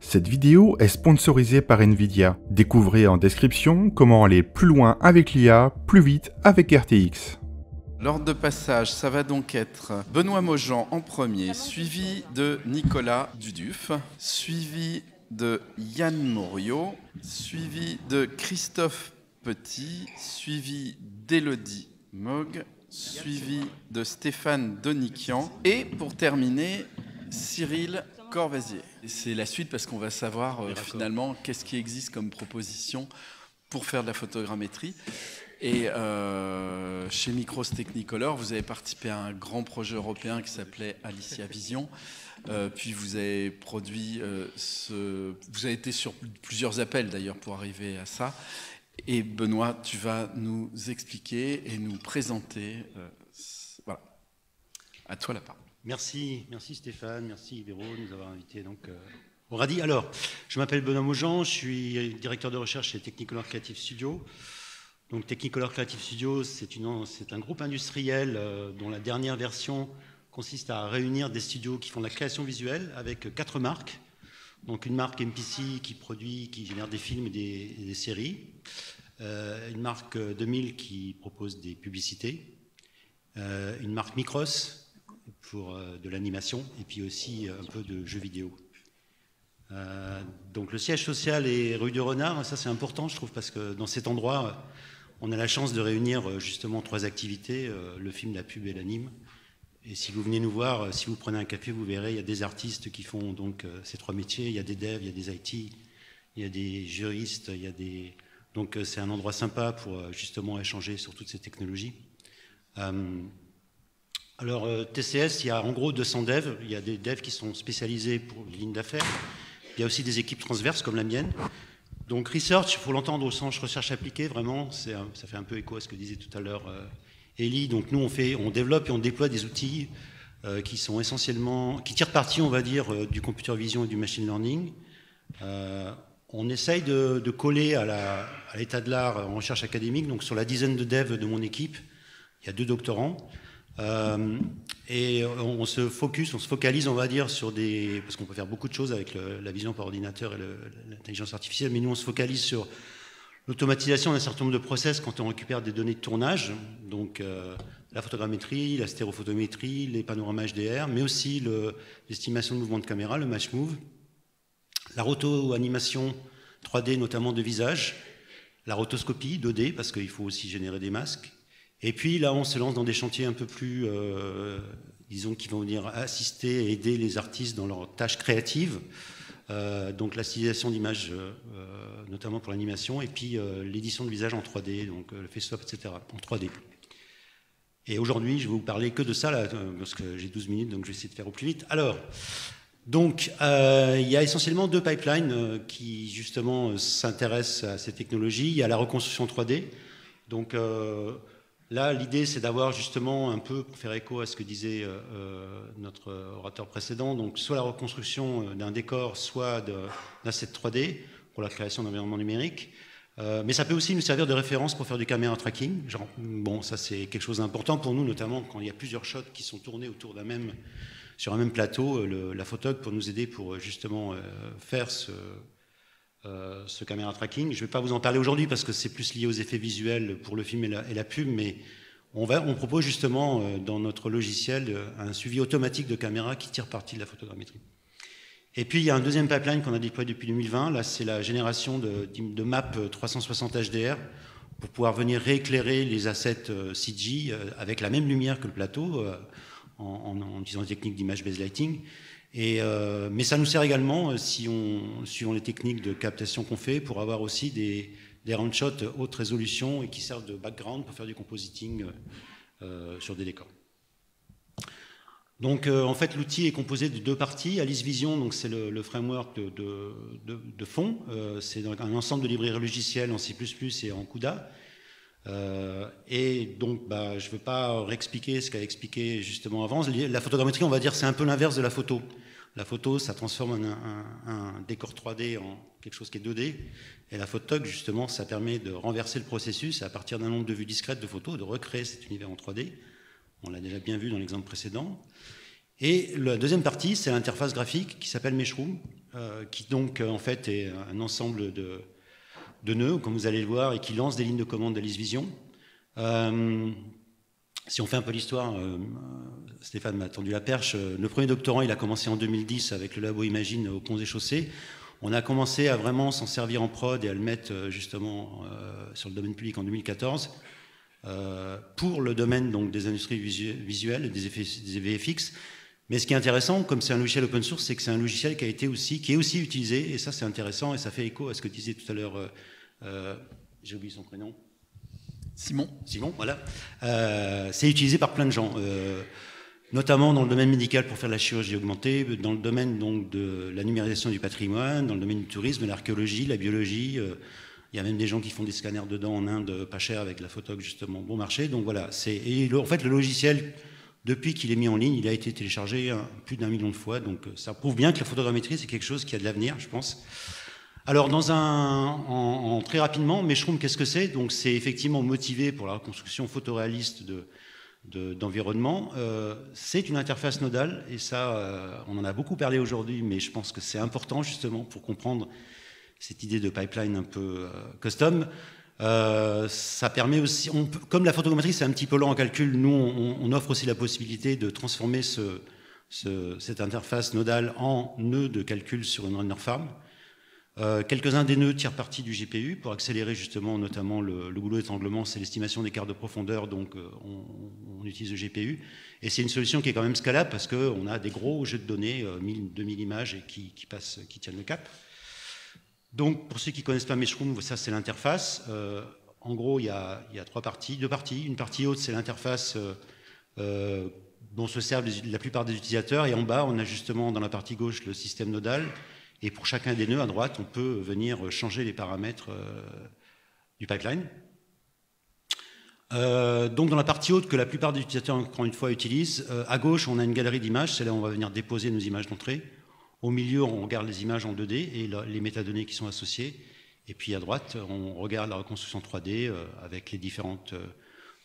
Cette vidéo est sponsorisée par Nvidia. Découvrez en description comment aller plus loin avec l'IA, plus vite avec RTX. L'ordre de passage, ça va donc être Benoît Maujean en premier, suivi de Nicolas Duduf, suivi de Yann Morio, suivi de Christophe Petit, suivi d'Élodie Moog, suivi de Stéphane Donikian et pour terminer, Cyril Corvazier. C'est la suite parce qu'on va savoir finalement qu'est-ce qui existe comme proposition pour faire de la photogrammétrie. Et chez Micros Technicolor, vous avez participé à un grand projet européen qui s'appelait Alicia Vision. Puis vous avez produit vous avez été sur plusieurs appels d'ailleurs pour arriver à ça. Et Benoît, tu vas nous expliquer et nous présenter. Voilà. À toi la parole. Merci Stéphane, merci Véro de nous avoir invités au Radis. Alors, je m'appelle Benoît Maujean, je suis directeur de recherche chez Technicolor Creative Studio. Donc Technicolor Creative Studio, c'est un groupe industriel dont la dernière version consiste à réunir des studios qui font de la création visuelle avec 4 marques. Donc une marque MPC qui génère des films et des séries. Une marque 2000 qui propose des publicités. Une marque Micros pour de l'animation et puis aussi un peu de jeux vidéo. Donc le siège social est rue du Renard. Ça c'est important je trouve parce que dans cet endroit on a la chance de réunir justement 3 activités, le film, la pub et l'anime. Et si vous venez nous voir, si vous prenez un café, vous verrez, il y a des artistes qui font donc ces 3 métiers. Il y a des devs, il y a des IT, il y a des juristes, donc c'est un endroit sympa pour justement échanger sur toutes ces technologies. Alors TCS, il y a en gros 200 devs. Il y a des devs qui sont spécialisés pour les lignes d'affaires. Il y a aussi des équipes transverses comme la mienne. Donc research, il faut l'entendre au sens recherche appliquée, vraiment, ça fait un peu écho à ce que disait tout à l'heure Elie. Donc nous, on développe et on déploie des outils qui tirent parti, on va dire, du computer vision et du machine learning. On essaye de coller à l'état de l'art en recherche académique. Donc sur la dizaine de devs de mon équipe, il y a 2 doctorants. Et on se focalise, on va dire, parce qu'on peut faire beaucoup de choses avec la vision par ordinateur et l'intelligence artificielle, mais nous on se focalise sur l'automatisation d'un certain nombre de process quand on récupère des données de tournage, donc la photogrammétrie, la stéréophotométrie, les panoramas HDR, mais aussi l'estimation de mouvement de caméra, le match move, la roto-animation 3D, notamment de visage, la rotoscopie 2D, parce qu'il faut aussi générer des masques. Et puis là, on se lance dans des chantiers un peu plus, disons, qui vont venir assister et aider les artistes dans leurs tâches créatives. Donc la stylisation d'images, notamment pour l'animation, et puis l'édition de visage en 3D, donc le face-swap, etc., en 3D. Et aujourd'hui, je vais vous parler que de ça, là, parce que j'ai 12 minutes, donc je vais essayer de faire au plus vite. Alors, donc, il y a essentiellement 2 pipelines qui, justement, s'intéressent à ces technologies. Il y a la reconstruction 3D, donc... Là, l'idée, c'est d'avoir justement un peu, pour faire écho à ce que disait notre orateur précédent, donc soit la reconstruction d'un décor, soit d'assets 3D pour la création d'environnements numériques. Mais ça peut aussi nous servir de référence pour faire du caméra tracking. Bon, ça c'est quelque chose d'important pour nous, notamment quand il y a plusieurs shots qui sont tournés sur un même plateau. La photog pour nous aider pour justement faire ce caméra tracking. Je ne vais pas vous en parler aujourd'hui parce que c'est plus lié aux effets visuels pour le film et la pub, mais on propose justement dans notre logiciel un suivi automatique de caméra qui tire parti de la photogrammétrie. Et puis il y a un deuxième pipeline qu'on a déployé depuis 2020, là c'est la génération de maps 360 HDR pour pouvoir venir rééclairer les assets CG avec la même lumière que le plateau en utilisant des techniques d'image based lighting. Mais ça nous sert également, suivant les techniques de captation qu'on fait, pour avoir aussi des round shots haute résolution et qui servent de background pour faire du compositing sur des décors. Donc en fait l'outil est composé de 2 parties. Alice Vision, donc c'est le framework de fond. C'est un ensemble de librairies logicielles en C++ et en CUDA. Et donc je ne veux pas réexpliquer ce qu'a expliqué justement avant. La photogrammétrie, on va dire, c'est un peu l'inverse de la photo. La photo, ça transforme un décor 3D en quelque chose qui est 2D. Et la photog, justement, ça permet de renverser le processus et à partir d'un nombre de vues discrètes de photos, de recréer cet univers en 3D. On l'a déjà bien vu dans l'exemple précédent. Et la deuxième partie, c'est l'interface graphique qui s'appelle Meshroom, qui donc en fait est un ensemble de nœuds, comme vous allez le voir, et qui lance des lignes de commande d'Alice Vision. Si on fait un peu l'histoire, Stéphane m'a tendu la perche. Le premier doctorant, il a commencé en 2010 avec le labo Imagine au Ponts et Chaussées. On a commencé à vraiment s'en servir en prod et à le mettre justement sur le domaine public en 2014 pour le domaine donc, des industries visuelles, des VFX. Mais ce qui est intéressant, comme c'est un logiciel open source, c'est que c'est un logiciel qui est aussi utilisé, et ça c'est intéressant, et ça fait écho à ce que disait tout à l'heure, j'ai oublié son prénom. Simon, voilà. C'est utilisé par plein de gens, notamment dans le domaine médical pour faire de la chirurgie augmentée, dans le domaine donc, de la numérisation du patrimoine, dans le domaine du tourisme, de l'archéologie, la biologie. Il y a même des gens qui font des scanners dedans en Inde, pas cher, avec la photoc justement bon marché. Donc voilà, en fait le logiciel, depuis qu'il est mis en ligne, il a été téléchargé plus d'1 million de fois. Donc ça prouve bien que la photogrammétrie, c'est quelque chose qui a de l'avenir, je pense. Alors, très rapidement, Meshroom, qu'est-ce que c'est? Donc, c'est effectivement motivé pour la reconstruction photoréaliste d'environnement. C'est une interface nodale, et ça, on en a beaucoup parlé aujourd'hui, mais je pense que c'est important justement pour comprendre cette idée de pipeline un peu custom. Ça permet aussi, comme la photogrammétrie, c'est un petit peu lent en calcul, nous, on offre aussi la possibilité de transformer cette interface nodale en nœud de calcul sur une render farm. Quelques-uns des nœuds tirent parti du GPU pour accélérer justement notamment le goulot d'étranglement, c'est l'estimation des cartes de profondeur, donc on utilise le GPU. Et c'est une solution qui est quand même scalable parce qu'on a des gros jeux de données, 1000, 2000 images et qui tiennent le cap. Donc pour ceux qui ne connaissent pas Meshroom, ça c'est l'interface. En gros, il y a deux parties. Une partie haute, c'est l'interface dont se servent la plupart des utilisateurs. Et en bas, on a justement dans la partie gauche le système nodal. Et pour chacun des nœuds à droite, on peut venir changer les paramètres du pipeline. Donc dans la partie haute que la plupart des utilisateurs, encore une fois, utilisent, à gauche, on a une galerie d'images, c'est là où on va venir déposer nos images d'entrée. Au milieu, on regarde les images en 2D et les métadonnées qui sont associées. Et puis à droite, on regarde la reconstruction 3D avec les différentes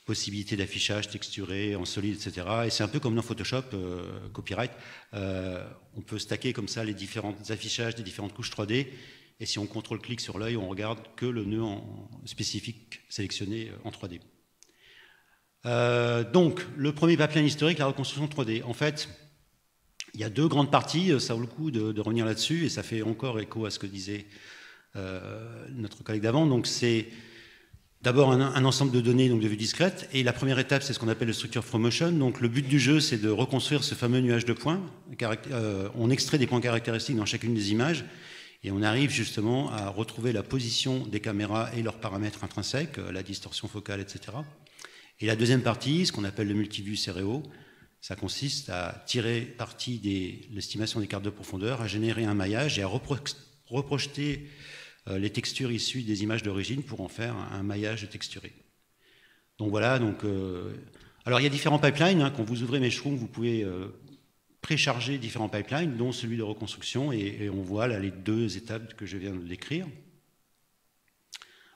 possibilités d'affichage texturé, en solide, etc. Et c'est un peu comme dans Photoshop, copyright. On peut stacker comme ça les différents affichages des différentes couches 3D. Et si on contrôle-clic sur l'œil, on regarde que le nœud spécifique sélectionné en 3D. Donc, le premier pipeline historique, la reconstruction 3D. En fait, il y a deux grandes parties. Ça vaut le coup de revenir là-dessus. Et ça fait encore écho à ce que disait notre collègue d'avant. Donc, c'est d'abord un ensemble de données donc de vue discrète, et la première étape, c'est ce qu'on appelle le structure from motion. Donc le but du jeu, c'est de reconstruire ce fameux nuage de points. On extrait des points caractéristiques dans chacune des images, et on arrive justement à retrouver la position des caméras et leurs paramètres intrinsèques, la distorsion focale, etc. Et la deuxième partie, ce qu'on appelle le multivue stéréo, ça consiste à tirer parti de l'estimation des cartes de profondeur, à générer un maillage et à reprojeter les textures issues des images d'origine pour en faire un maillage texturé. Donc voilà, alors il y a différents pipelines. Quand vous ouvrez Meshroom, vous pouvez précharger différents pipelines, dont celui de reconstruction, et on voit là les deux étapes que je viens de décrire.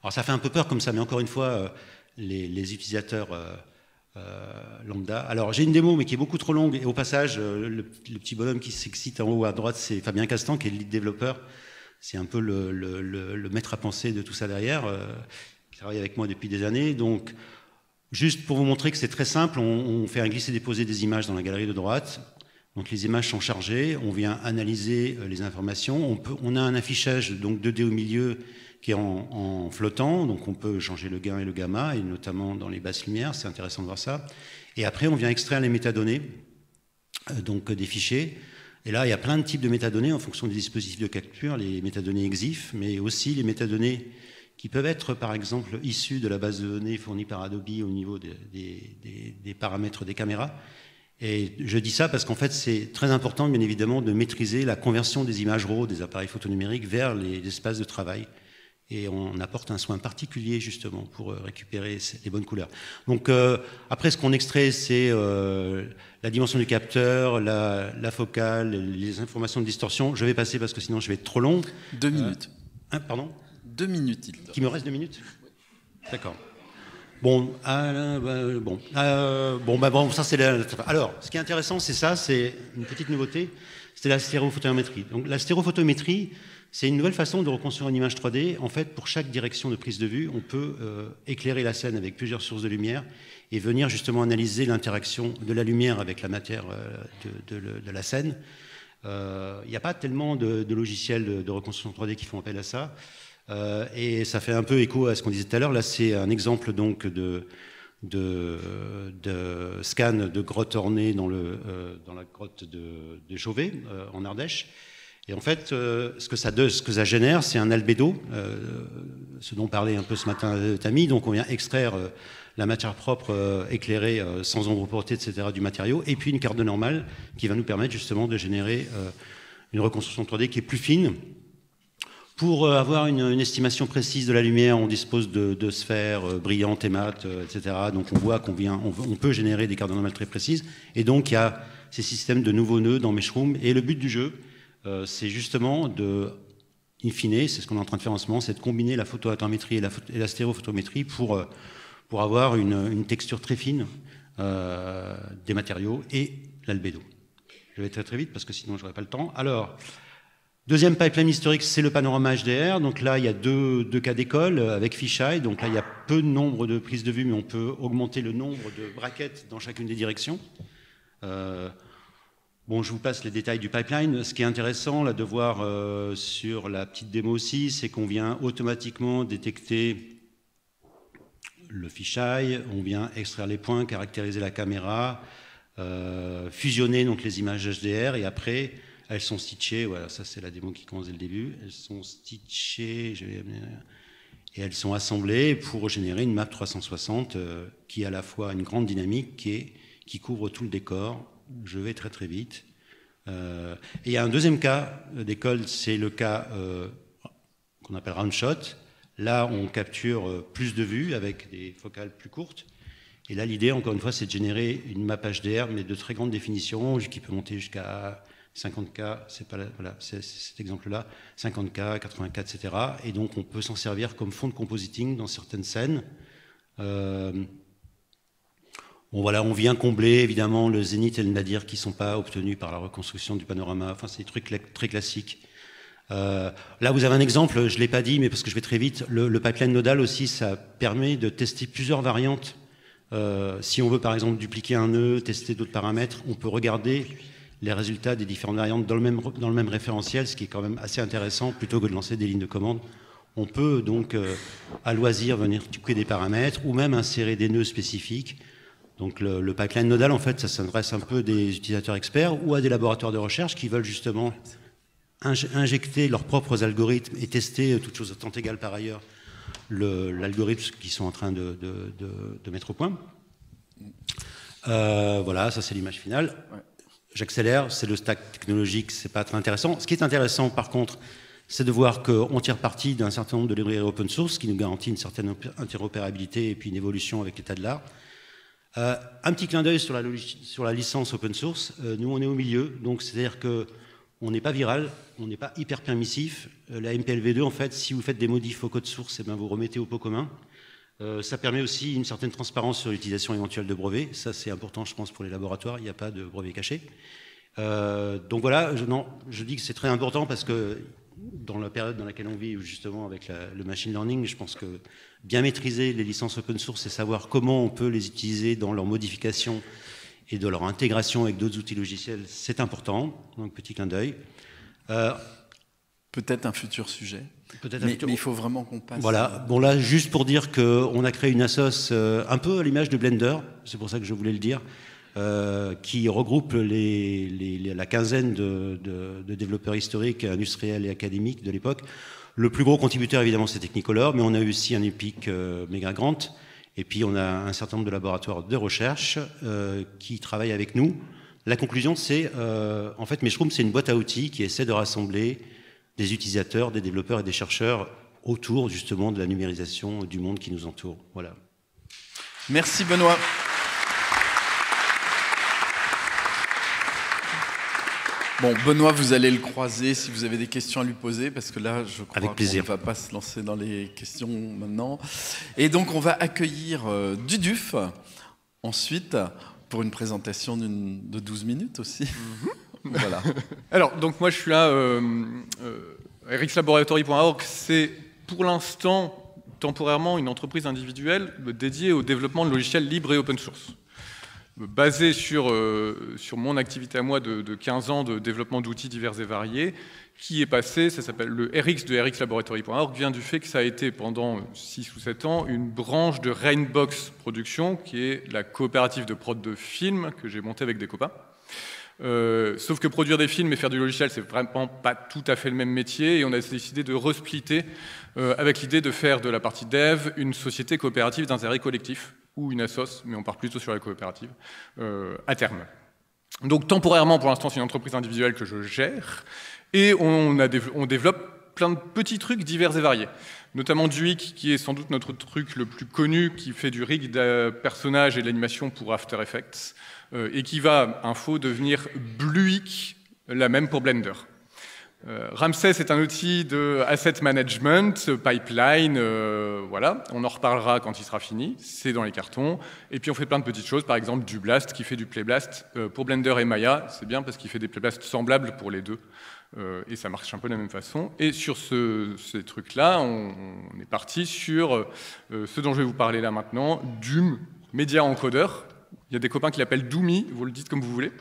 Alors ça fait un peu peur comme ça, mais encore une fois, les utilisateurs lambda. Alors j'ai une démo, mais qui est beaucoup trop longue, et au passage, le petit bonhomme qui s'excite en haut à droite, c'est Fabien Castan, qui est le lead développeur. C'est un peu le maître à penser de tout ça derrière, qui travaille avec moi depuis des années. Donc, juste pour vous montrer que c'est très simple, on fait un glisser-déposer des images dans la galerie de droite. Donc, les images sont chargées, on vient analyser les informations. On a un affichage donc 2D au milieu qui est en flottant, donc on peut changer le gain et le gamma, et notamment dans les basses lumières, c'est intéressant de voir ça. Et après, on vient extraire les métadonnées, donc des fichiers. Et là, il y a plein de types de métadonnées en fonction des dispositifs de capture, les métadonnées EXIF, mais aussi les métadonnées qui peuvent être, par exemple, issues de la base de données fournie par Adobe au niveau des paramètres des caméras. Et je dis ça parce qu'en fait, c'est très important, bien évidemment, de maîtriser la conversion des images RAW des appareils photonumériques vers les espaces de travail. Et on apporte un soin particulier, justement, pour récupérer les bonnes couleurs. Donc, après, ce qu'on extrait, c'est la dimension du capteur, la focale, les informations de distorsion. Je vais passer parce que sinon, je vais être trop long. 2 minutes. Pardon ? 2 minutes, il Qu'il me reste 2 minutes ? D'accord. Bon, ça c'est alors, ce qui est intéressant, c'est une petite nouveauté, c'est la stéréophotométrie. Donc la stéréophotométrie, c'est une nouvelle façon de reconstruire une image 3D. En fait, pour chaque direction de prise de vue, on peut éclairer la scène avec plusieurs sources de lumière et venir justement analyser l'interaction de la lumière avec la matière de la scène. Il n'y a pas tellement de logiciels de reconstruction 3D qui font appel à ça. Et ça fait un peu écho à ce qu'on disait tout à l'heure. Là, c'est un exemple donc de scan de grotte ornée dans la grotte de Chauvet, en Ardèche. Et en fait, ce que ça génère, c'est un albédo, ce dont parlait un peu ce matin Tammy. Donc, on vient extraire la matière propre éclairée sans ombre portée, etc., du matériau, et puis une carte normale qui va nous permettre justement de générer une reconstruction 3D qui est plus fine. Pour avoir une estimation précise de la lumière, on dispose de sphères brillantes et mates, etc. Donc on voit on peut générer des cartes normales très précises. Et donc il y a ces systèmes de nouveaux nœuds dans Meshroom. Et le but du jeu, c'est justement in fine, c'est ce qu'on est en train de faire en ce moment, c'est de combiner la photoatométrie et la stéréophotométrie pour avoir une texture très fine des matériaux et l'albédo. Je vais très très vite parce que sinon je n'aurai pas le temps. Alors, deuxième pipeline historique, c'est le panorama HDR. Donc là, il y a deux cas d'école avec fisheye. Donc là, il y a peu de nombre de prises de vue, mais on peut augmenter le nombre de brackets dans chacune des directions. Bon, je vous passe les détails du pipeline. Ce qui est intéressant là, de voir sur la petite démo aussi, c'est qu'on vient automatiquement détecter le fisheye, on vient extraire les points, caractériser la caméra, fusionner donc les images HDR, et après, elles sont stitchées. Voilà, ça c'est la démo qui commence dès le début. Elles sont stitchées et elles sont assemblées pour générer une map 360 qui a à la fois une grande dynamique qui couvre tout le décor. Je vais très très vite. Et il y a un deuxième cas d'école, c'est le cas qu'on appelle round shot. Là, on capture plus de vues avec des focales plus courtes. Et là, l'idée, encore une fois, c'est de générer une map HDR, mais de très grande définition, qui peut monter jusqu'à 50K, c'est cet exemple-là, 50K, 80K, etc. Et donc, on peut s'en servir comme fond de compositing dans certaines scènes. Bon, voilà, on vient combler, évidemment, le zénith et le nadir qui ne sont pas obtenus par la reconstruction du panorama. Enfin, c'est des trucs très classiques. Là, vous avez un exemple, je ne l'ai pas dit, mais parce que je vais très vite. Le pipeline nodal aussi, ça permet de tester plusieurs variantes. Si on veut, par exemple, dupliquer un nœud, tester d'autres paramètres, on peut regarder les résultats des différentes variantes dans le même référentiel, ce qui est quand même assez intéressant, plutôt que de lancer des lignes de commande. On peut donc, à loisir, venir dupliquer des paramètres ou même insérer des nœuds spécifiques. Donc le pipeline nodal, en fait, ça s'adresse un peu des utilisateurs experts ou à des laboratoires de recherche qui veulent justement injecter leurs propres algorithmes et tester, toutes choses étant égales par ailleurs, l'algorithme qu'ils sont en train de mettre au point. Voilà, ça c'est l'image finale. Ouais. J'accélère, c'est le stack technologique, c'est pas très intéressant. Ce qui est intéressant par contre, c'est de voir qu'on tire parti d'un certain nombre de librairies open source qui nous garantit une certaine interopérabilité et puis une évolution avec l'état de l'art. Un petit clin d'œil sur la licence open source. Nous, on est au milieu, donc c'est-à-dire qu'on n'est pas viral, on n'est pas hyper permissif. La MPLV2, en fait, si vous faites des modifs au code source, eh ben, vous remettez au pot commun. Ça permet aussi une certaine transparence sur l'utilisation éventuelle de brevets. Ça, c'est important, je pense, pour les laboratoires. Il n'y a pas de brevets cachés. Donc voilà, je dis que c'est très important parce que dans la période dans laquelle on vit, justement, avec le machine learning, je pense que bien maîtriser les licences open source et savoir comment on peut les utiliser dans leur modification et de leur intégration avec d'autres outils logiciels, c'est important. Donc, petit clin d'œil. Peut-être un futur sujet. Mais il faut vraiment qu'on passe. Voilà. Bon, là, juste pour dire qu'on a créé une assoce un peu à l'image de Blender, c'est pour ça que je voulais le dire, qui regroupe la quinzaine de développeurs historiques, industriels et académiques de l'époque. Le plus gros contributeur, évidemment, c'est Technicolor, mais on a aussi un EPIC Megagrant, et puis on a un certain nombre de laboratoires de recherche qui travaillent avec nous. La conclusion, c'est, en fait, Meshroom, c'est une boîte à outils qui essaie de rassembler des utilisateurs, des développeurs et des chercheurs autour, justement, de la numérisation du monde qui nous entoure. Voilà. Merci, Benoît. Bon, Benoît, vous allez le croiser si vous avez des questions à lui poser, parce que là, je crois qu'on ne va pas se lancer dans les questions maintenant. Et donc, on va accueillir Duduf, ensuite, pour une présentation de 12 minutes aussi. Voilà. Alors, donc moi, je suis là, rxlaboratory.org, c'est pour l'instant, temporairement, une entreprise individuelle dédiée au développement de logiciels libres et open source. Basé sur mon activité à moi de 15 ans de développement d'outils divers et variés, qui est passé, ça s'appelle le RX de rxlaboratory.org, vient du fait que ça a été pendant 6 ou 7 ans une branche de Rainbox Productions, qui est la coopérative de prod de films que j'ai montée avec des copains. Sauf que produire des films et faire du logiciel, c'est vraiment pas tout à fait le même métier, et on a décidé de resplitter avec l'idée de faire de la partie dev une société coopérative d'intérêt collectif, ou une assoce, mais on part plutôt sur la coopérative, à terme. Donc temporairement, pour l'instant, c'est une entreprise individuelle que je gère, et on développe plein de petits trucs divers et variés, notamment Duik, qui est sans doute notre truc le plus connu, qui fait du rig de personnages et de l'animation pour After Effects, et qui va, info, devenir Bluik, la même pour Blender. Ramsey, c'est un outil de asset management, pipeline, voilà, on en reparlera quand il sera fini, c'est dans les cartons. Et puis on fait plein de petites choses, par exemple du Blast qui fait du Playblast pour Blender et Maya, c'est bien parce qu'il fait des Playblasts semblables pour les deux, et ça marche un peu de la même façon. Et sur ces trucs-là, on est parti sur ce dont je vais vous parler là maintenant, Doom, Media Encoder. Il y a des copains qui l'appellent Doomy, vous le dites comme vous voulez.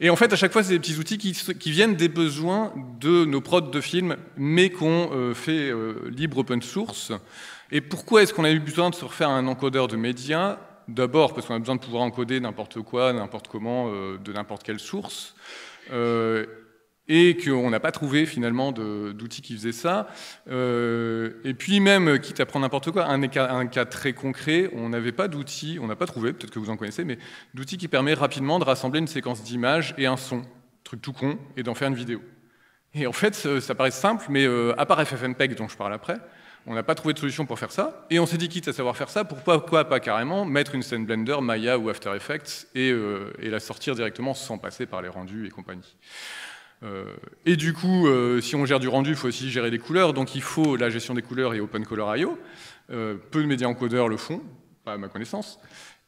Et en fait, à chaque fois, c'est des petits outils qui viennent des besoins de nos prods de films, mais qu'on fait libre open source. Et pourquoi est-ce qu'on a eu besoin de se refaire un encodeur de médias? D'abord, parce qu'on a besoin de pouvoir encoder n'importe quoi, n'importe comment, de n'importe quelle source. Et qu'on n'a pas trouvé finalement d'outils qui faisaient ça. Et puis même, quitte à prendre n'importe quoi, un cas très concret, on n'avait pas d'outils, on n'a pas trouvé, peut-être que vous en connaissez, mais d'outils qui permet rapidement de rassembler une séquence d'images et un son, truc tout con, et d'en faire une vidéo. Et en fait, ça paraît simple, mais à part FFmpeg dont je parle après, on n'a pas trouvé de solution pour faire ça, et on s'est dit, quitte à savoir faire ça, pourquoi pas carrément mettre une scène Blender, Maya ou After Effects, et la sortir directement sans passer par les rendus et compagnie. Et du coup, si on gère du rendu, il faut aussi gérer des couleurs, donc il faut la gestion des couleurs et OpenColor.io. Peu de médias encodeurs le font, pas à ma connaissance.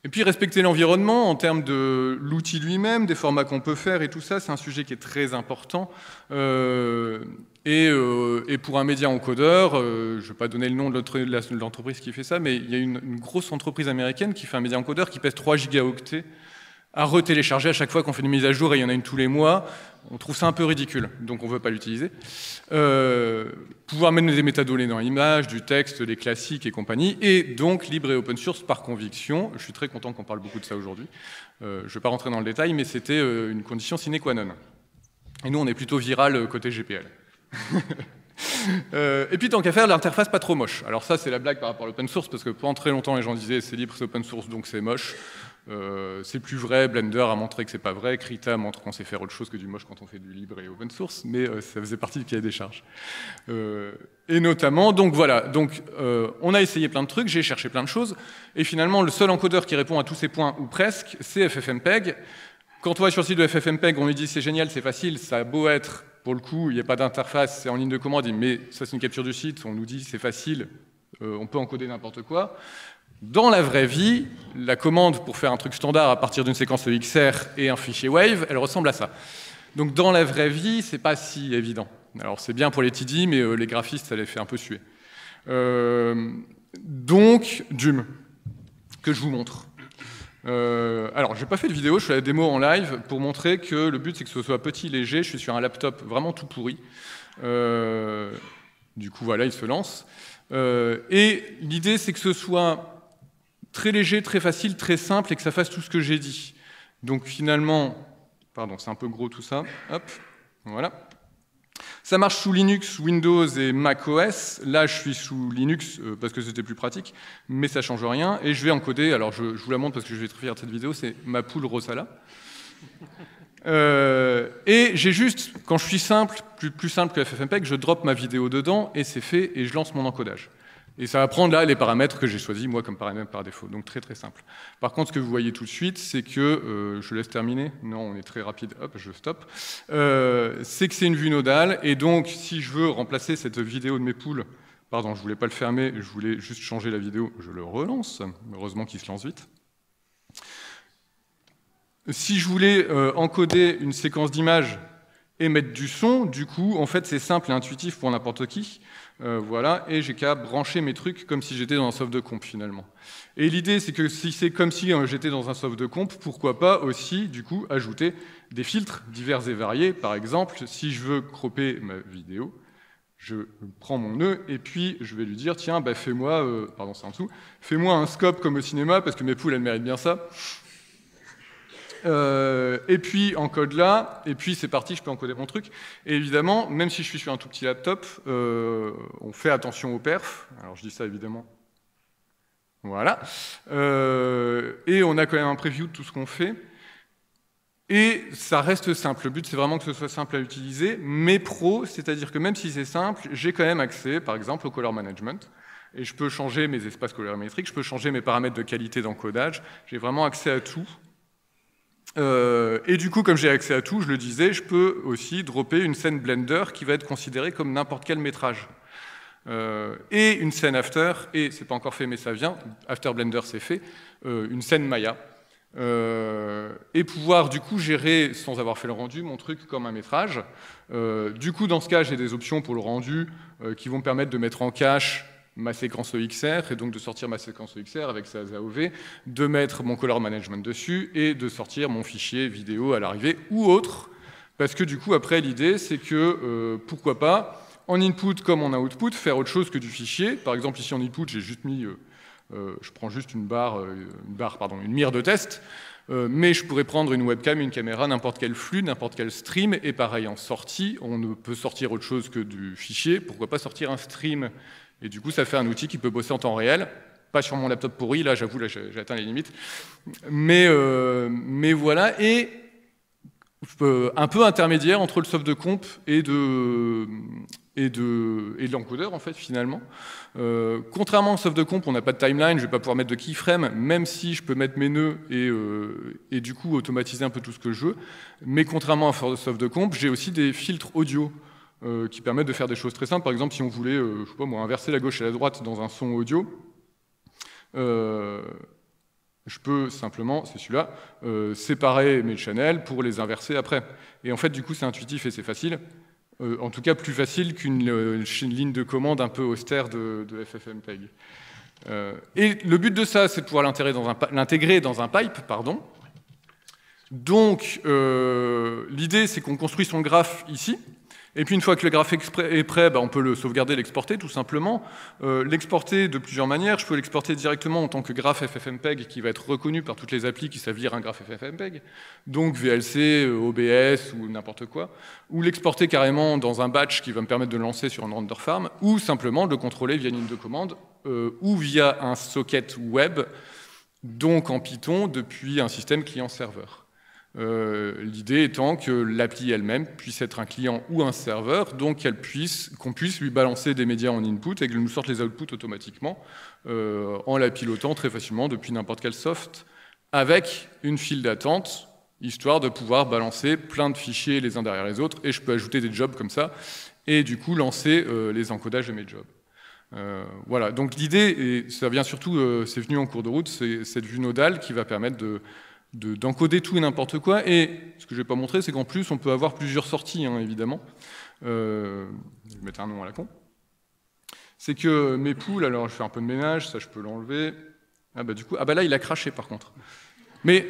Et puis respecter l'environnement en termes de l'outil lui-même, des formats qu'on peut faire et tout ça, c'est un sujet qui est très important. Et pour un média encodeur, je ne vais pas donner le nom de l'entreprise qui fait ça, mais il y a une grosse entreprise américaine qui fait un média encodeur qui pèse 3 gigaoctets à retélécharger à chaque fois qu'on fait une mise à jour, et il y en a une tous les mois. On trouve ça un peu ridicule, donc on ne veut pas l'utiliser. Pouvoir mettre des métadonnées dans l'image, du texte, les classiques et compagnie, et donc libre et open source par conviction. Je suis très content qu'on parle beaucoup de ça aujourd'hui. Je ne vais pas rentrer dans le détail, mais c'était une condition sine qua non. Et nous, on est plutôt viral côté GPL. Et puis tant qu'à faire, l'interface pas trop moche. Alors ça, c'est la blague par rapport à l'open source, parce que pendant très longtemps, les gens disaient c'est libre, c'est open source, donc c'est moche. C'est plus vrai, Blender a montré que c'est pas vrai, Krita montre qu'on sait faire autre chose que du moche quand on fait du libre et open source, mais ça faisait partie du cahier des charges. Et notamment, donc voilà, donc, on a essayé plein de trucs, j'ai cherché plein de choses, et finalement le seul encodeur qui répond à tous ces points, ou presque, c'est FFmpeg. Quand on va sur le site de FFmpeg, on lui dit c'est génial, c'est facile, ça a beau être, pour le coup, il n'y a pas d'interface, c'est en ligne de commande, mais ça c'est une capture du site, on nous dit c'est facile, on peut encoder n'importe quoi. Dans la vraie vie, la commande pour faire un truc standard à partir d'une séquence EXR et un fichier Wave, elle ressemble à ça. Donc dans la vraie vie, c'est pas si évident. Alors c'est bien pour les TD, mais les graphistes, ça les fait un peu suer. Donc, Doom, que je vous montre. Alors, j'ai pas fait de vidéo, je fais la démo en live pour montrer que le but, c'est que ce soit petit, léger. Je suis sur un laptop vraiment tout pourri. Du coup, voilà, il se lance. Et l'idée, c'est que ce soit très léger, très facile, très simple et que ça fasse tout ce que j'ai dit. Donc finalement, pardon, c'est un peu gros tout ça, hop, voilà. Ça marche sous Linux, Windows et macOS. Là, je suis sous Linux parce que c'était plus pratique, mais ça change rien. Et je vais encoder, alors je vous la montre parce que je vais très fier de cette vidéo, c'est ma poule Rosala. Et j'ai juste, quand je suis simple, plus simple que FFmpeg, je drop ma vidéo dedans et c'est fait et je lance mon encodage. Et ça va prendre là les paramètres que j'ai choisis moi comme paramètres par défaut, donc très très simple. Par contre, ce que vous voyez tout de suite, c'est que, je laisse terminer, non on est très rapide, hop je stoppe, c'est que c'est une vue nodale, et donc si je veux remplacer cette vidéo de mes poules, pardon je voulais pas le fermer, je voulais juste changer la vidéo, je le relance, heureusement qu'il se lance vite. Si je voulais encoder une séquence d'images et mettre du son, du coup en fait c'est simple et intuitif pour n'importe qui. Voilà, et j'ai qu'à brancher mes trucs comme si j'étais dans un soft de comp finalement. Et l'idée c'est que si c'est comme si j'étais dans un soft de comp, pourquoi pas aussi du coup ajouter des filtres divers et variés. Par exemple, si je veux cropper ma vidéo, je prends mon nœud et puis je vais lui dire tiens bah, fais-moi, pardon c'est en dessous, fais-moi un scope comme au cinéma parce que mes poules elles méritent bien ça. Et puis encode là, et puis c'est parti, je peux encoder mon truc. Et évidemment, même si je suis sur un tout petit laptop, on fait attention aux perfs. Alors je dis ça évidemment. Voilà. Et on a quand même un preview de tout ce qu'on fait. Et ça reste simple. Le but, c'est vraiment que ce soit simple à utiliser, mais pro, c'est-à-dire que même si c'est simple, j'ai quand même accès, par exemple, au color management. Et je peux changer mes espaces colorimétriques, je peux changer mes paramètres de qualité d'encodage. J'ai vraiment accès à tout. Et du coup, comme j'ai accès à tout, je le disais, je peux aussi dropper une scène Blender qui va être considérée comme n'importe quel métrage. Et une scène After, et c'est pas encore fait mais ça vient, After Blender c'est fait, une scène Maya. Et pouvoir du coup gérer, sans avoir fait le rendu, mon truc comme un métrage. Du coup, dans ce cas, j'ai des options pour le rendu qui vont me permettre de mettre en cache ma séquence EXR, et donc de sortir ma séquence EXR avec sa AOV, de mettre mon color management dessus, et de sortir mon fichier vidéo à l'arrivée, ou autre, parce que du coup, après, l'idée, c'est que, pourquoi pas, en input comme en output, faire autre chose que du fichier. Par exemple, ici en input, j'ai juste mis, je prends juste une mire de test, mais je pourrais prendre une webcam, une caméra, n'importe quel flux, n'importe quel stream, et pareil, en sortie, on ne peut sortir autre chose que du fichier, pourquoi pas sortir un stream. Et du coup, ça fait un outil qui peut bosser en temps réel. Pas sur mon laptop pourri, là, j'avoue, là, j'ai atteint les limites. Mais voilà, et un peu intermédiaire entre le soft de comp et de l'encodeur, en fait, finalement. Contrairement au soft de comp, on n'a pas de timeline, je ne vais pas pouvoir mettre de keyframe, même si je peux mettre mes nœuds et du coup automatiser un peu tout ce que je veux. Mais contrairement à soft de comp, j'ai aussi des filtres audio qui permettent de faire des choses très simples. Par exemple, si on voulait, je sais pas moi, inverser la gauche et la droite dans un son audio, je peux simplement, c'est celui-là, séparer mes channels pour les inverser après. Et en fait, du coup, c'est intuitif et c'est facile. En tout cas, plus facile qu'une ligne de commande un peu austère de FFmpeg. Et le but de ça, c'est de pouvoir l'intégrer dans un pipe, pardon. Donc, l'idée, c'est qu'on construit son graphe ici. Et puis une fois que le graphe est prêt, on peut le sauvegarder, l'exporter tout simplement. L'exporter de plusieurs manières. Je peux l'exporter directement en tant que graphe FFmpeg qui va être reconnu par toutes les applis qui savent lire un graphe FFmpeg. Donc VLC, OBS ou n'importe quoi. Ou l'exporter carrément dans un batch qui va me permettre de le lancer sur une render farm. Ou simplement de le contrôler via une ligne de commande ou via un socket web, donc en Python depuis un système client-serveur. L'idée étant que l'appli elle-même puisse être un client ou un serveur, donc qu'on puisse lui balancer des médias en input et qu'elle nous sorte les outputs automatiquement en la pilotant très facilement depuis n'importe quel soft, avec une file d'attente, histoire de pouvoir balancer plein de fichiers les uns derrière les autres, et je peux ajouter des jobs comme ça, et du coup lancer les encodages de mes jobs. Voilà, donc l'idée, et ça vient surtout, c'est venu en cours de route, c'est cette vue nodale qui va permettre d'encoder tout et n'importe quoi. Et ce que je ne vais pas montrer, c'est qu'en plus, on peut avoir plusieurs sorties, hein, évidemment. Je vais mettre un nom à la con. C'est que mes poules, alors je fais un peu de ménage, ça je peux l'enlever. Là, il a craché par contre. Mais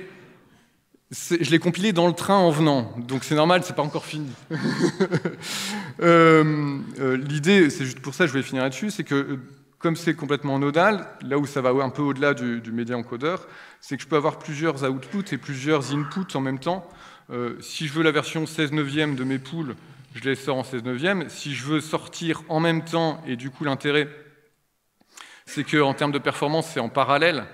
je l'ai compilé dans le train en venant, donc c'est normal, c'est pas encore fini. L'idée, c'est juste pour ça, je vais finir là-dessus, c'est que comme c'est complètement nodal, là où ça va un peu au-delà du média encodeur, c'est que je peux avoir plusieurs outputs et plusieurs inputs en même temps. Si je veux la version 16/9 de mes poules, je les sors en 16/9. Si je veux sortir en même temps, et du coup l'intérêt, c'est qu'en termes de performance, c'est en parallèle.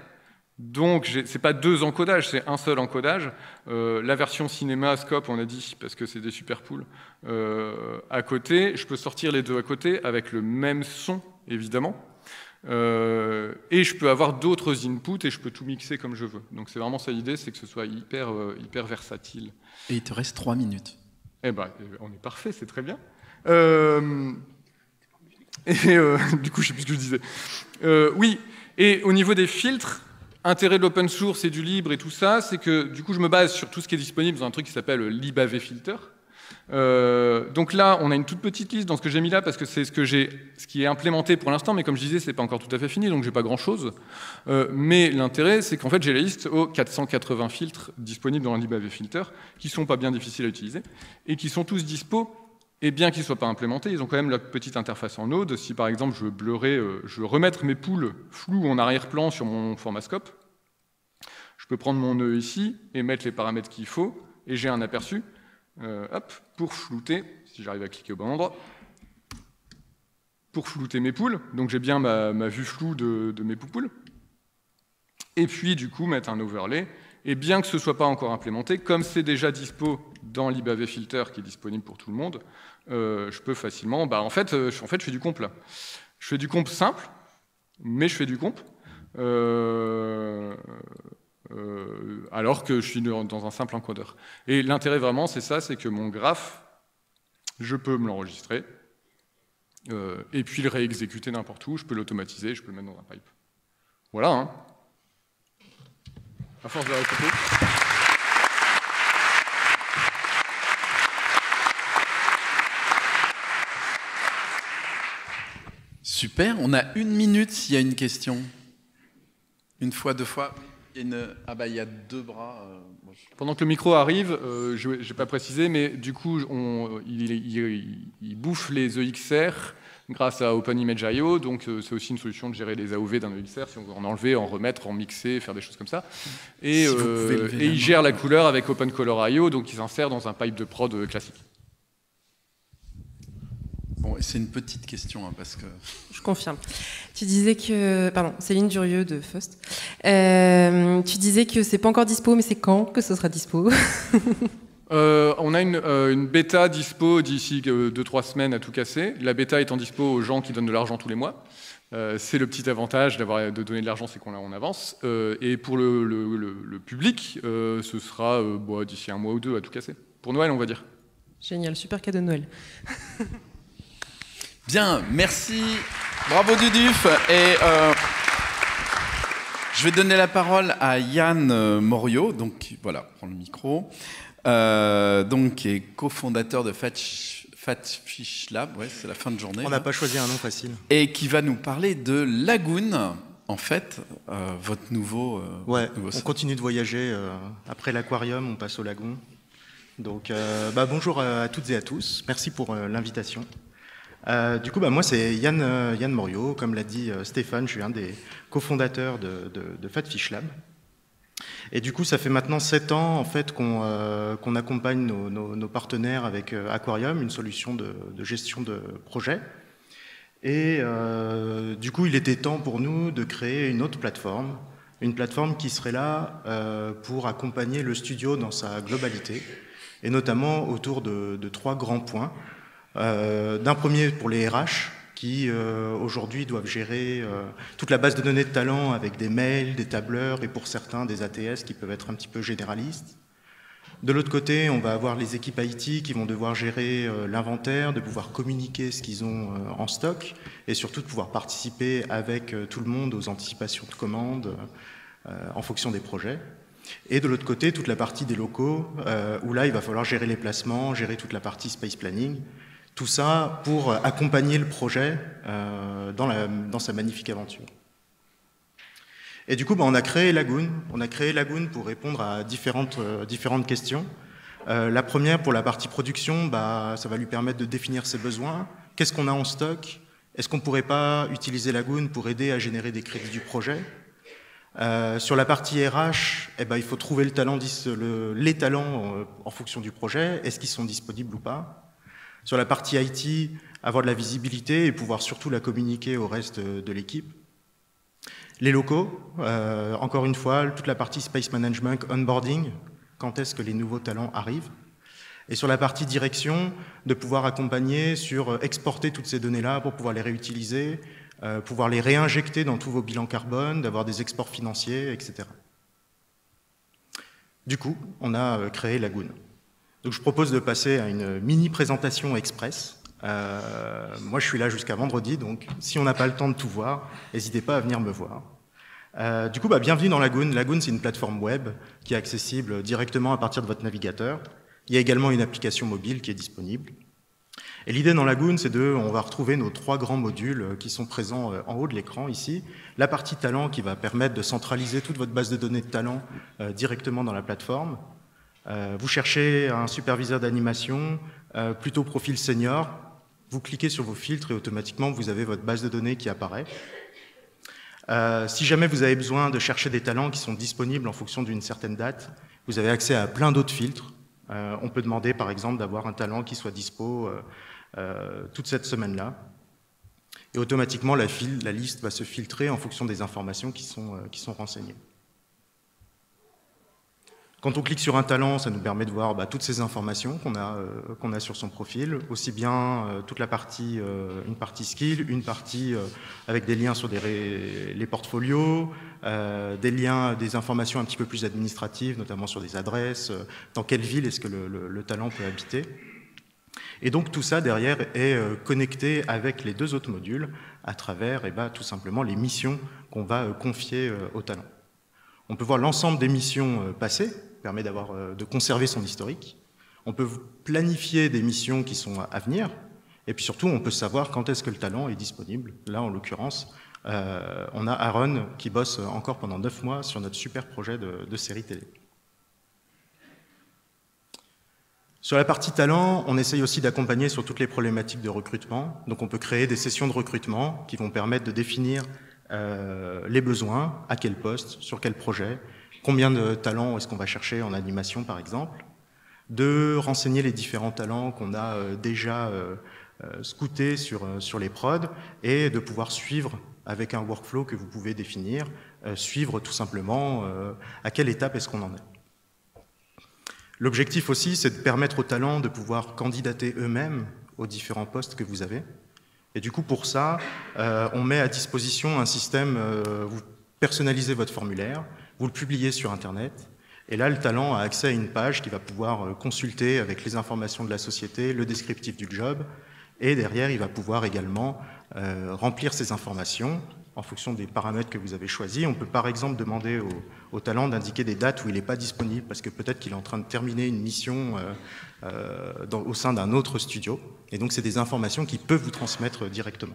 Donc, c'est pas deux encodages, c'est un seul encodage. La version cinéma, scope, on a dit, parce que c'est des super poules, à côté, je peux sortir les deux à côté avec le même son, évidemment. Et je peux avoir d'autres inputs et je peux tout mixer comme je veux. Donc c'est vraiment ça l'idée, c'est que ce soit hyper versatile. Et il te reste 3 minutes. Eh ben, on est parfait, c'est très bien. Du coup, je sais plus ce que je disais. Oui, et au niveau des filtres, intérêt de l'open source et du libre et tout ça, c'est que du coup, je me base sur tout ce qui est disponible dans un truc qui s'appelle libavfilter. Donc là, on a une toute petite liste dans ce que j'ai mis là parce que c'est ce qui est implémenté pour l'instant, mais comme je disais, c'est pas encore tout à fait fini, donc j'ai pas grand-chose. Mais l'intérêt, c'est qu'en fait, j'ai la liste aux 480 filtres disponibles dans un libavfilter qui sont pas bien difficiles à utiliser et qui sont tous dispo. Et bien qu'ils ne soient pas implémentés, ils ont quand même leur petite interface en Node. Si par exemple je veux remettre mes poules floues en arrière-plan sur mon format scope, je peux prendre mon nœud ici et mettre les paramètres qu'il faut, et j'ai un aperçu pour flouter, si j'arrive à cliquer au bon endroit, pour flouter mes poules. Donc j'ai bien ma vue floue de mes poupoules. Et puis du coup mettre un overlay. Et bien que ce ne soit pas encore implémenté, comme c'est déjà dispo dans libavfilter qui est disponible pour tout le monde, je peux facilement... en fait, je fais du comp là. Je fais du comp simple, mais je fais du comp, alors que je suis dans un simple encodeur. Et l'intérêt vraiment, c'est ça, c'est que mon graphe, je peux me l'enregistrer, et puis le réexécuter n'importe où, je peux l'automatiser, je peux le mettre dans un pipe. Voilà, hein. À force de répéter. Super, on a 1 minute s'il y a une question. Une fois, 2 fois. Il y a 2 bras. Pendant que le micro arrive, je n'ai pas précisé, mais du coup, il bouffe les EXR grâce à OpenImage.io, donc c'est aussi une solution de gérer les AOV d'un EXR, si on veut en enlever, en remettre, en mixer, faire des choses comme ça. Et, il gère la couleur avec OpenColor.io, donc il s'insère dans un pipe de prod classique. Bon, c'est une petite question, hein, parce que... Je confirme. Tu disais que... Pardon, Céline Durieux de Faust. Tu disais que c'est pas encore dispo, mais c'est quand que ce sera dispo? On a une bêta dispo d'ici 2-3 semaines à tout casser. La bêta étant dispo aux gens qui donnent de l'argent tous les mois. C'est le petit avantage de donner de l'argent, c'est qu'on avance. Et pour le public, ce sera d'ici 1 mois ou 2 à tout casser. Pour Noël, on va dire. Génial, super cadeau de Noël. Bien, merci. Bravo Duduf. Et je vais donner la parole à Yann Morio. Donc voilà, prends le micro. Qui est cofondateur de Fatfish Lab. Ouais, c'est la fin de journée. On n'a pas choisi un nom facile. Et qui va nous parler de Lagoon. En fait, votre nouveau... on continue de voyager. Après l'aquarium, on passe au lagon. Donc, bonjour à toutes et à tous. Merci pour l'invitation. Du coup, moi, c'est Yann Morio. Comme l'a dit Stéphane, je suis un des cofondateurs de Fatfish Lab. Et du coup, ça fait maintenant 7 ans en fait, qu'on accompagne nos partenaires avec Aquarium, une solution de gestion de projet. Et du coup, il était temps pour nous de créer une autre plateforme, une plateforme qui serait là pour accompagner le studio dans sa globalité, et notamment autour de 3 grands points. D'un premier pour les RH, qui aujourd'hui doivent gérer toute la base de données de talent avec des mails, des tableurs et pour certains des ATS qui peuvent être un petit peu généralistes. De l'autre côté, on va avoir les équipes IT qui vont devoir gérer l'inventaire, de pouvoir communiquer ce qu'ils ont en stock et surtout de pouvoir participer avec tout le monde aux anticipations de commandes en fonction des projets. Et de l'autre côté, toute la partie des locaux où là, il va falloir gérer les placements, gérer toute la partie space planning. Tout ça pour accompagner le projet dans sa magnifique aventure. Et du coup, on a créé Lagoon. On a créé Lagoon pour répondre à différentes questions. La première, pour la partie production, ça va lui permettre de définir ses besoins. Qu'est-ce qu'on a en stock? Est-ce qu'on ne pourrait pas utiliser Lagoon pour aider à générer des crédits du projet? Sur la partie RH, il faut trouver les talents en fonction du projet. Est-ce qu'ils sont disponibles ou pas? Sur la partie IT, avoir de la visibilité et pouvoir surtout la communiquer au reste de l'équipe. Les locaux, encore une fois, toute la partie space management, onboarding, quand est-ce que les nouveaux talents arrivent. Et sur la partie direction, de pouvoir accompagner sur exporter toutes ces données-là pour pouvoir les réutiliser, pouvoir les réinjecter dans tous vos bilans carbone, d'avoir des exports financiers, etc. Du coup, on a créé Lagoon. Donc je propose de passer à une mini présentation express. Moi, je suis là jusqu'à vendredi, donc si on n'a pas le temps de tout voir, n'hésitez pas à venir me voir. Du coup, bienvenue dans Lagoon. Lagoon, c'est une plateforme web qui est accessible directement à partir de votre navigateur. Il y a également une application mobile qui est disponible. Et l'idée dans Lagoon, c'est on va retrouver nos 3 grands modules qui sont présents en haut de l'écran ici. La partie talent qui va permettre de centraliser toute votre base de données de talent directement dans la plateforme. Vous cherchez un superviseur d'animation, plutôt profil senior. Vous cliquez sur vos filtres et automatiquement vous avez votre base de données qui apparaît. Si jamais vous avez besoin de chercher des talents qui sont disponibles en fonction d'une certaine date, vous avez accès à plein d'autres filtres. On peut demander par exemple d'avoir un talent qui soit dispo toute cette semaine-là. Et automatiquement la liste va se filtrer en fonction des informations qui sont renseignées. Quand on clique sur un talent, ça nous permet de voir toutes ces informations qu'on a sur son profil, aussi bien toute la partie, une partie skill, une partie avec des liens sur les portfolios, des liens, des informations un petit peu plus administratives, notamment sur des adresses, dans quelle ville est-ce que le talent peut habiter. Et donc tout ça derrière est connecté avec les 2 autres modules à travers tout simplement les missions qu'on va confier au talent. On peut voir l'ensemble des missions passées, permet de conserver son historique. On peut planifier des missions qui sont à venir, et puis surtout on peut savoir quand est-ce que le talent est disponible. Là en l'occurrence, on a Aaron qui bosse encore pendant 9 mois sur notre super projet de série télé. Sur la partie talent, on essaye aussi d'accompagner sur toutes les problématiques de recrutement. Donc on peut créer des sessions de recrutement qui vont permettre de définir les besoins, à quel poste, sur quel projet, combien de talents est-ce qu'on va chercher en animation par exemple, de renseigner les différents talents qu'on a déjà scoutés sur les prods et de pouvoir suivre avec un workflow que vous pouvez définir, suivre tout simplement à quelle étape est-ce qu'on en est. L'objectif aussi, c'est de permettre aux talents de pouvoir candidater eux-mêmes aux différents postes que vous avez. Et du coup, pour ça, on met à disposition un système, vous personnalisez votre formulaire, vous le publiez sur Internet, et là, le talent a accès à une page qu'il va pouvoir consulter avec les informations de la société, le descriptif du job, et derrière, il va pouvoir également remplir ces informations en fonction des paramètres que vous avez choisis. On peut par exemple demander au talent d'indiquer des dates où il n'est pas disponible, parce que peut-être qu'il est en train de terminer une mission au sein d'un autre studio, et donc c'est des informations qu'il peut vous transmettre directement.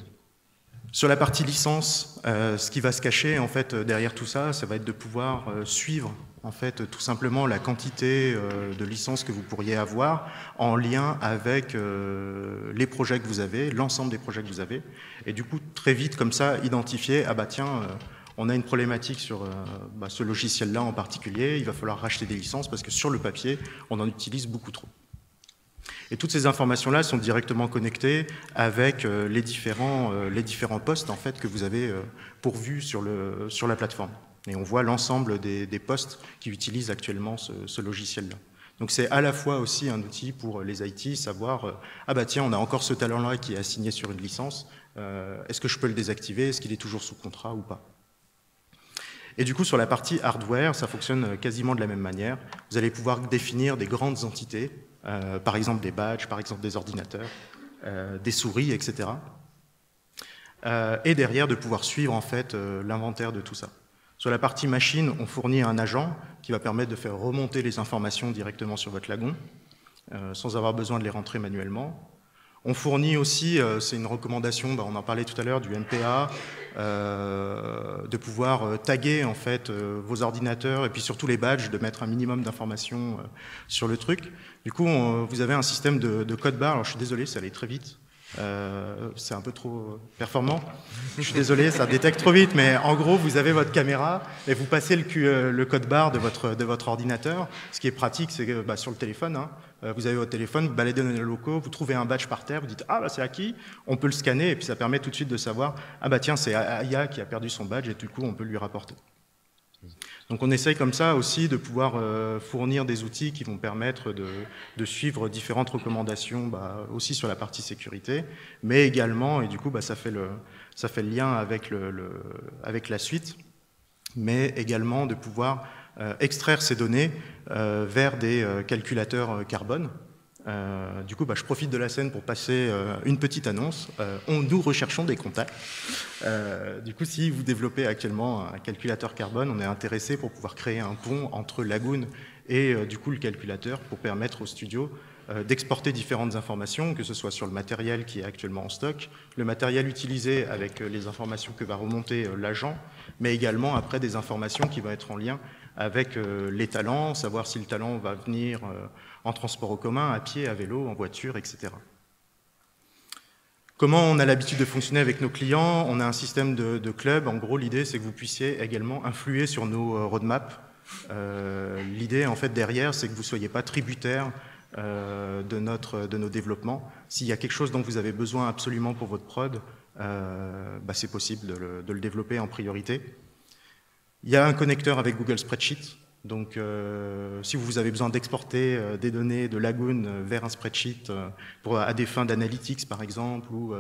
Sur la partie licence, ce qui va se cacher en fait derrière tout ça, ça va être de pouvoir suivre en fait tout simplement la quantité de licences que vous pourriez avoir en lien avec les projets que vous avez, l'ensemble des projets que vous avez, et du coup très vite comme ça identifier on a une problématique sur ce logiciel-là en particulier, il va falloir racheter des licences parce que sur le papier on en utilise beaucoup trop. Et toutes ces informations-là sont directement connectées avec les différents postes en fait, que vous avez pourvus sur la plateforme. Et on voit l'ensemble des postes qui utilisent actuellement ce logiciel-là. Donc c'est à la fois aussi un outil pour les IT, savoir tiens, on a encore ce talent-là qui est assigné sur une licence, est-ce que je peux le désactiver, est-ce qu'il est toujours sous contrat ou pas? Et du coup, sur la partie hardware, ça fonctionne quasiment de la même manière. Vous allez pouvoir définir des grandes entités, par exemple des badges, par exemple des ordinateurs, des souris, etc. Et derrière, de pouvoir suivre en fait l'inventaire de tout ça. Sur la partie machine, on fournit un agent qui va permettre de faire remonter les informations directement sur votre lagon, sans avoir besoin de les rentrer manuellement. On fournit aussi, c'est une recommandation, on en parlait tout à l'heure, du MPA, de pouvoir taguer en fait vos ordinateurs et puis surtout les badges, de mettre un minimum d'informations sur le truc. Du coup, vous avez un système de code barre. Alors je suis désolé, ça allait très vite. C'est un peu trop performant. Je suis désolé, ça détecte trop vite, mais en gros, vous avez votre caméra et vous passez le code barre de votre ordinateur. Ce qui est pratique, c'est que sur le téléphone, vous avez votre téléphone, vous baladez dans les locaux, vous trouvez un badge par terre, vous dites c'est acquis, on peut le scanner et puis ça permet tout de suite de savoir tiens, c'est Aya qui a perdu son badge et du coup on peut lui rapporter. Donc on essaye comme ça aussi de pouvoir fournir des outils qui vont permettre de suivre différentes recommandations aussi sur la partie sécurité, mais également, et du coup ça fait le lien avec, avec la suite, mais également de pouvoir extraire ces données vers des calculateurs carbone. Du coup, je profite de la scène pour passer une petite annonce. Nous recherchons des contacts. Du coup, si vous développez actuellement un calculateur carbone, on est intéressé pour pouvoir créer un pont entre Lagoon et du coup le calculateur pour permettre au studio d'exporter différentes informations, que ce soit sur le matériel qui est actuellement en stock, le matériel utilisé avec les informations que va remonter l'agent, mais également après des informations qui vont être en lien avec les talents, savoir si le talent va venir en transport en commun, à pied, à vélo, en voiture, etc. Comment on a l'habitude de fonctionner avec nos clients? On a un système de club. En gros, l'idée, c'est que vous puissiez également influer sur nos roadmaps. L'idée, en fait, derrière, c'est que vous ne soyez pas tributaire de nos développements. S'il y a quelque chose dont vous avez besoin absolument pour votre prod, c'est possible de le développer en priorité. Il y a un connecteur avec Google Spreadsheet. Donc, si vous avez besoin d'exporter des données de Lagoon vers un spreadsheet à des fins d'analytics, par exemple, ou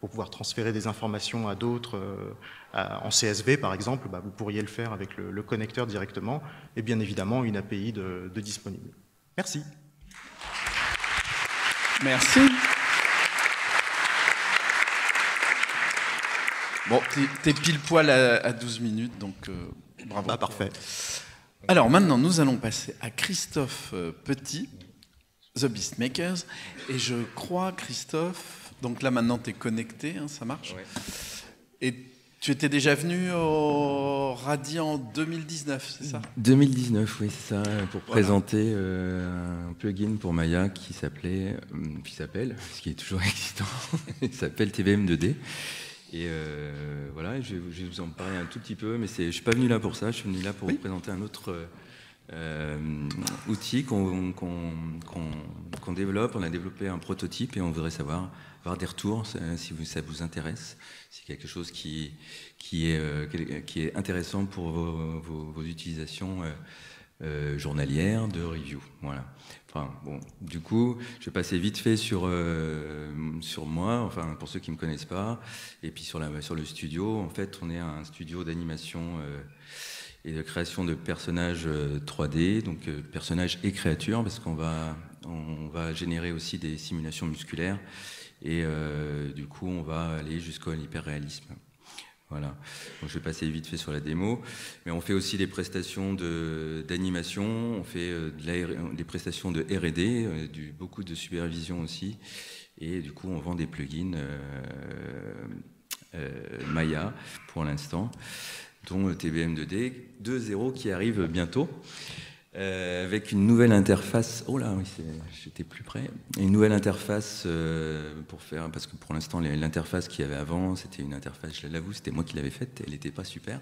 pour pouvoir transférer des informations à d'autres en CSV, par exemple, vous pourriez le faire avec le connecteur directement, et bien évidemment une API de disponible. Merci. Merci. Bon, t'es pile poil à 12 minutes, donc bravo. Parfait. Alors maintenant, nous allons passer à Christophe Petit, The Beastmakers. Et je crois, Christophe, donc là maintenant tu es connecté, hein, ça marche? Ouais. Et tu étais déjà venu au Radiant en 2019, c'est ça? 2019, oui, c'est ça, pour présenter un plugin pour Maya qui s'appelle, ce qui est toujours existant, il s'appelle TVM2D. Et voilà, je vais vous en parler un tout petit peu, mais je ne suis pas venu là pour ça, je suis venu là pour vous présenter un autre outil qu'on développe. On a développé un prototype et on voudrait avoir des retours si ça vous intéresse. C'est quelque chose qui est intéressant pour vos utilisations journalières de review. Voilà. Enfin, bon, du coup, je vais passer vite fait sur moi, enfin pour ceux qui ne me connaissent pas, et puis sur le studio. En fait, on est un studio d'animation et de création de personnages 3D, donc personnages et créatures, parce qu'on va générer aussi des simulations musculaires, et du coup, on va aller jusqu'au hyperréalisme. Voilà. Donc, je vais passer vite fait sur la démo, mais on fait aussi des prestations d'animation, on fait des prestations de R&D, beaucoup de supervision aussi, et du coup on vend des plugins Maya pour l'instant, dont TVM2D 2.0 qui arrive bientôt. Avec une nouvelle interface. Oh là, oui, j'étais plus près. Une nouvelle interface parce que pour l'instant, l'interface qu'il y avait avant, c'était une interface, je l'avoue, c'était moi qui l'avais faite, elle n'était pas super.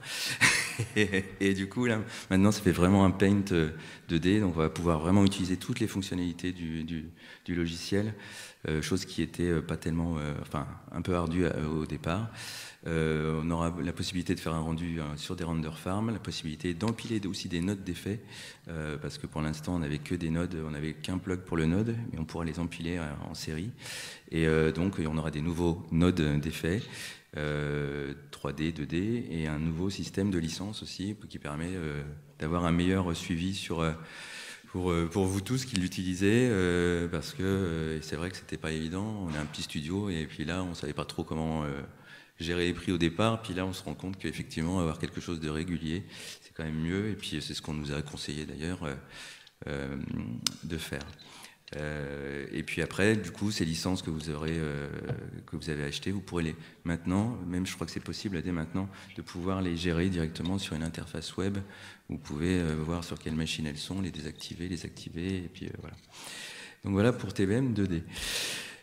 et du coup, là, maintenant, ça fait vraiment un paint 2D, donc on va pouvoir vraiment utiliser toutes les fonctionnalités du logiciel, chose qui était pas tellement, un peu ardue au départ. On aura la possibilité de faire un rendu sur des render farms, la possibilité d'empiler aussi des nodes d'effets, parce que pour l'instant on n'avait que des nodes, on n'avait qu'un plug pour le node, mais on pourra les empiler en série. Et donc on aura des nouveaux nodes d'effets, 3D, 2D, et un nouveau système de licence aussi, qui permet d'avoir un meilleur suivi pour vous tous qui l'utilisez, parce que c'est vrai que c'était pas évident, on est un petit studio, et puis là on savait pas trop comment gérer les prix au départ, puis là on se rend compte qu'effectivement avoir quelque chose de régulier, c'est quand même mieux, et puis c'est ce qu'on nous a conseillé d'ailleurs de faire. Et puis après, du coup, ces licences que vous avez achetées, vous pourrez les maintenant, même je crois que c'est possible dès maintenant, de pouvoir les gérer directement sur une interface web. Vous pouvez voir sur quelle machine elles sont, les désactiver, les activer, et puis voilà. Donc voilà pour TVM 2D.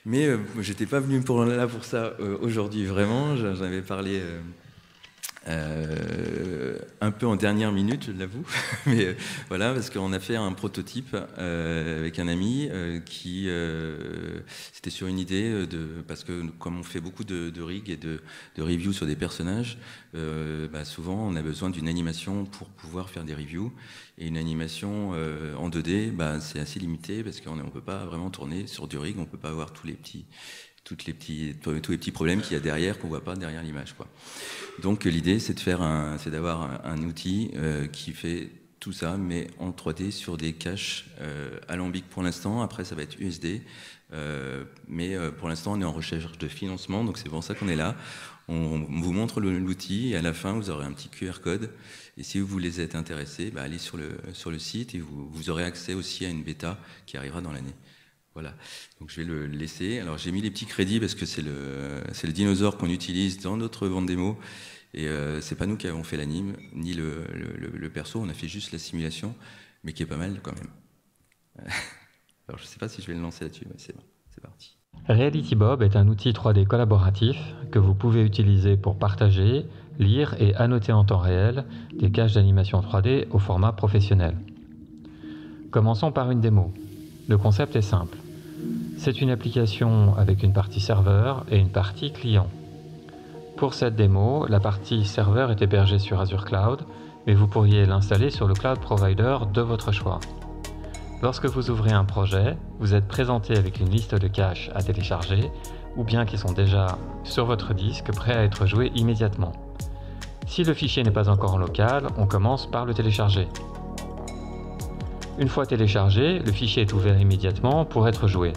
Mais j'étais pas venu pour ça aujourd'hui, vraiment. J'en avais parlé Un peu en dernière minute, je l'avoue, mais voilà, parce qu'on a fait un prototype avec un ami qui c'était sur une idée parce que comme on fait beaucoup de rigs et de reviews sur des personnages, souvent on a besoin d'une animation pour pouvoir faire des reviews, et une animation en 2D, c'est assez limité parce qu'on ne peut pas vraiment tourner sur du rig, on ne peut pas avoir tous les petits problèmes qu'il y a derrière, qu'on ne voit pas derrière l'image, quoi. Donc l'idée, c'est d'avoir un outil qui fait tout ça, mais en 3D sur des caches alambiques pour l'instant. Après, ça va être USD. Mais pour l'instant, on est en recherche de financement, donc c'est pour ça qu'on est là. On vous montre l'outil, et à la fin, vous aurez un petit QR code. Et si vous voulez être intéressé, allez sur le site, et vous aurez accès aussi à une bêta qui arrivera dans l'année. Voilà, donc je vais le laisser. Alors j'ai mis les petits crédits parce que c'est le dinosaure qu'on utilise dans notre vente démo, et c'est pas nous qui avons fait l'anime ni le perso, on a fait juste la simulation, mais qui est pas mal quand même. Alors je sais pas si je vais le lancer là-dessus, mais c'est bon, c'est parti. RealityBob est un outil 3D collaboratif que vous pouvez utiliser pour partager, lire et annoter en temps réel des caches d'animation 3D au format professionnel. Commençons par une démo. Le concept est simple. C'est une application avec une partie serveur et une partie client. Pour cette démo, la partie serveur est hébergée sur Azure Cloud, mais vous pourriez l'installer sur le cloud provider de votre choix. Lorsque vous ouvrez un projet, vous êtes présenté avec une liste de caches à télécharger, ou bien qui sont déjà sur votre disque prêts à être joués immédiatement. Si le fichier n'est pas encore en local, on commence par le télécharger. Une fois téléchargé, le fichier est ouvert immédiatement pour être joué.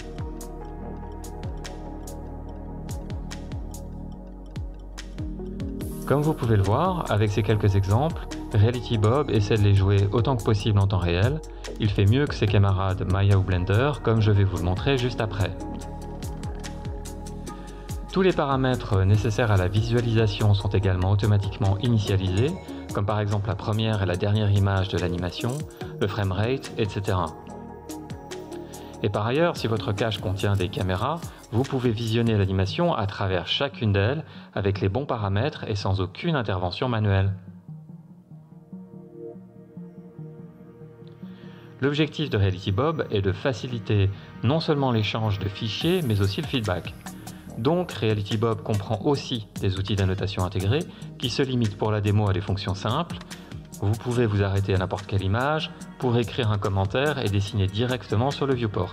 Comme vous pouvez le voir, avec ces quelques exemples, RealityBob essaie de les jouer autant que possible en temps réel. Il fait mieux que ses camarades Maya ou Blender, comme je vais vous le montrer juste après. Tous les paramètres nécessaires à la visualisation sont également automatiquement initialisés, comme par exemple la première et la dernière image de l'animation, le framerate, etc. Et par ailleurs, si votre cache contient des caméras, vous pouvez visionner l'animation à travers chacune d'elles avec les bons paramètres et sans aucune intervention manuelle. L'objectif de RealityBob est de faciliter non seulement l'échange de fichiers, mais aussi le feedback. Donc RealityBob comprend aussi des outils d'annotation intégrés qui se limitent pour la démo à des fonctions simples. Vous pouvez vous arrêter à n'importe quelle image pour écrire un commentaire et dessiner directement sur le viewport.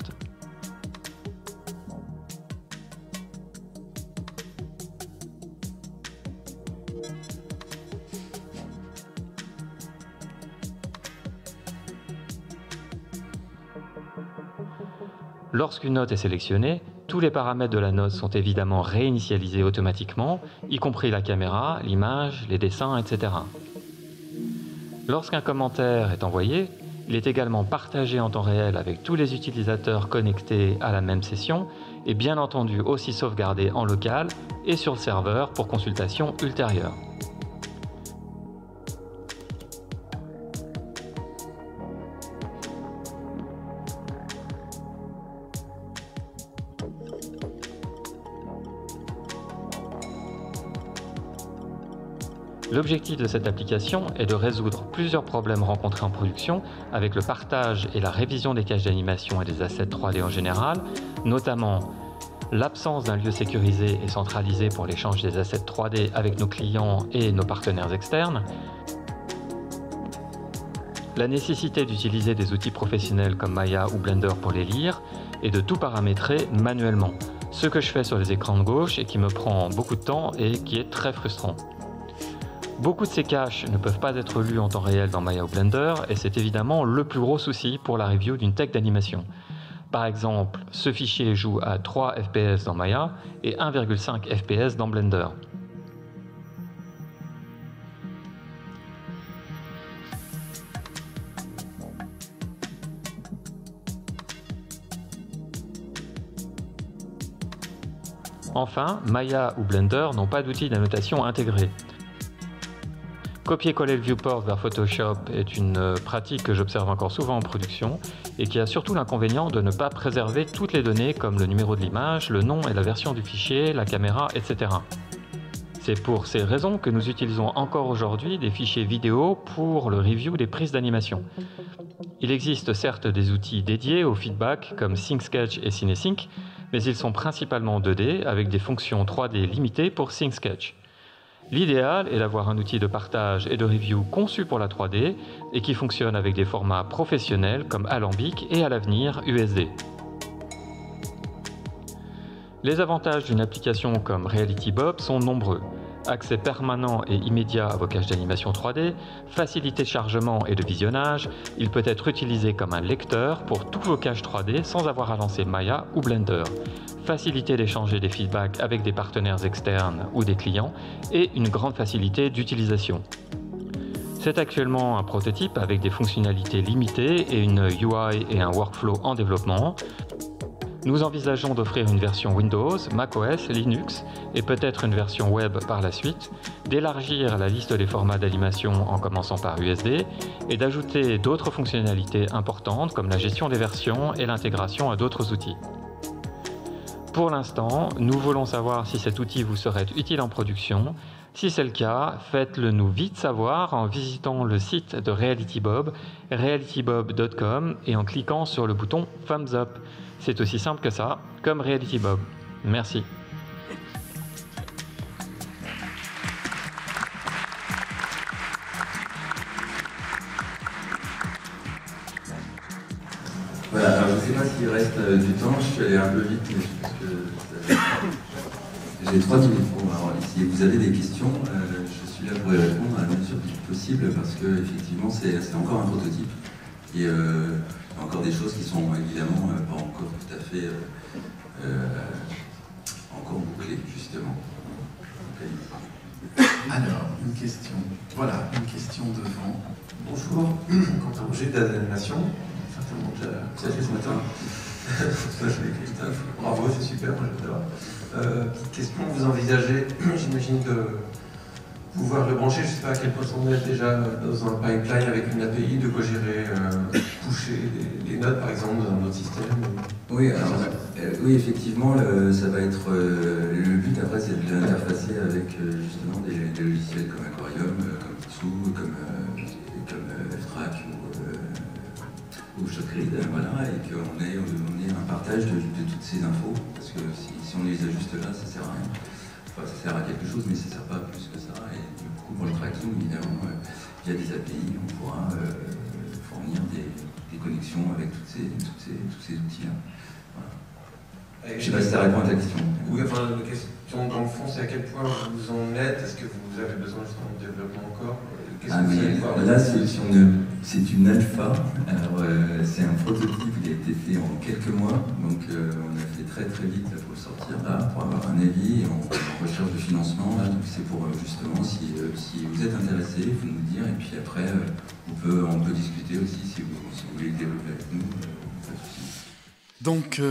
Lorsqu'une note est sélectionnée, tous les paramètres de la note sont évidemment réinitialisés automatiquement, y compris la caméra, l'image, les dessins, etc. Lorsqu'un commentaire est envoyé, il est également partagé en temps réel avec tous les utilisateurs connectés à la même session et bien entendu aussi sauvegardé en local et sur le serveur pour consultation ultérieure. L'objectif de cette application est de résoudre plusieurs problèmes rencontrés en production avec le partage et la révision des caches d'animation et des assets 3D en général, notamment l'absence d'un lieu sécurisé et centralisé pour l'échange des assets 3D avec nos clients et nos partenaires externes, la nécessité d'utiliser des outils professionnels comme Maya ou Blender pour les lire et de tout paramétrer manuellement, ce que je fais sur les écrans de gauche et qui me prend beaucoup de temps et qui est très frustrant. Beaucoup de ces caches ne peuvent pas être lues en temps réel dans Maya ou Blender et c'est évidemment le plus gros souci pour la review d'une tech d'animation. Par exemple, ce fichier joue à 3 fps dans Maya et 1,5 fps dans Blender. Enfin, Maya ou Blender n'ont pas d'outils d'annotation intégrés. Copier-coller le viewport vers Photoshop est une pratique que j'observe encore souvent en production et qui a surtout l'inconvénient de ne pas préserver toutes les données comme le numéro de l'image, le nom et la version du fichier, la caméra, etc. C'est pour ces raisons que nous utilisons encore aujourd'hui des fichiers vidéo pour le review des prises d'animation. Il existe certes des outils dédiés au feedback comme SyncSketch et CineSync, mais ils sont principalement 2D avec des fonctions 3D limitées pour SyncSketch. L'idéal est d'avoir un outil de partage et de review conçu pour la 3D et qui fonctionne avec des formats professionnels comme Alembic et à l'avenir USD. Les avantages d'une application comme RealityBob sont nombreux. Accès permanent et immédiat à vos caches d'animation 3D, facilité de chargement et de visionnage, il peut être utilisé comme un lecteur pour tous vos caches 3D sans avoir à lancer Maya ou Blender. Facilité d'échanger des feedbacks avec des partenaires externes ou des clients et une grande facilité d'utilisation. C'est actuellement un prototype avec des fonctionnalités limitées et une UI et un workflow en développement. Nous envisageons d'offrir une version Windows, macOS, Linux et peut-être une version web par la suite, d'élargir la liste des formats d'animation en commençant par USD et d'ajouter d'autres fonctionnalités importantes comme la gestion des versions et l'intégration à d'autres outils. Pour l'instant, nous voulons savoir si cet outil vous serait utile en production. Si c'est le cas, faites-le nous vite savoir en visitant le site de RealityBob, realitybob.com et en cliquant sur le bouton Thumbs Up. C'est aussi simple que ça, comme RealityBob. Merci. Voilà, alors je ne sais pas s'il reste du temps, je suis allé un peu vite, mais je pense que j'ai 3 minutes. Bon, alors, si vous avez des questions, je suis là pour y répondre à la mesure du possible, parce que effectivement c'est encore un prototype. Et il y a encore des choses qui sont évidemment pas encore tout à fait encore bouclées, justement. Alors, une question. Voilà, une question devant. Bonjour, Quentin Roger d'Animation. Certainement déjà fait ce matin. Christophe, bravo, c'est super, moi j'adore. Petite question, vous envisagez, j'imagine, de pouvoir le brancher, je ne sais pas à quel point on est déjà dans un pipeline avec une API, de quoi gérer, pusher des notes par exemple dans un autre système. Oui, alors, oui, effectivement, ça va être le but après, c'est de l'interfacer avec justement des logiciels comme Aquarium, comme Tsu, comme F-Track ou Shotgrid, voilà, et qu'on ait un partage de toutes ces infos, parce que si on les ajuste là, ça sert à rien. Enfin, ça sert à quelque chose, mais ça ne sert pas plus que ça. Et du coup, pour le tracking, évidemment, via des API, on pourra fournir des connexions avec tous ces outils-là. Voilà. Je ne sais pas si ça répond à ta question. Oui, enfin, la question dans le fond, c'est à quel point vous en êtes. Est-ce que vous avez besoin justement de développement encore? Là, c'est une alpha. Alors, c'est un prototype, il a été fait en quelques mois, donc on a fait très très vite pour le sortir là, pour avoir un avis, et on recherche de financement là, donc c'est pour justement si vous êtes intéressé, il faut nous le dire, et puis après on peut discuter aussi si vous voulez le développer avec nous, pas de souci. Donc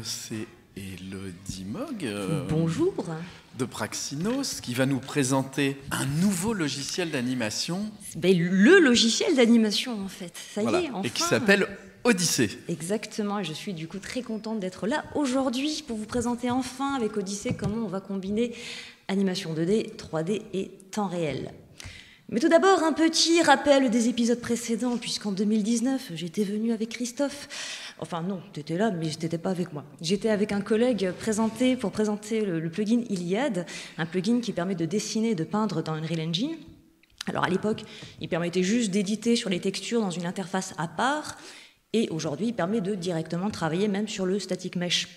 c'est Elodie Mogg. Bonjour. De Praxinos, qui va nous présenter un nouveau logiciel d'animation. Le logiciel d'animation, en fait. Ça y est, enfin. Et qui s'appelle Odyssée. Exactement, et je suis du coup très contente d'être là aujourd'hui pour vous présenter enfin avec Odyssée comment on va combiner animation 2D, 3D et temps réel. Mais tout d'abord, un petit rappel des épisodes précédents, puisqu'en 2019, j'étais venue avec Christophe. Enfin non, tu étais là, mais tu n'étais pas avec moi. J'étais avec un collègue pour présenter le plugin Iliad, un plugin qui permet de dessiner et de peindre dans Unreal Engine. Alors à l'époque, il permettait juste d'éditer sur les textures dans une interface à part, et aujourd'hui, il permet de directement travailler même sur le static mesh,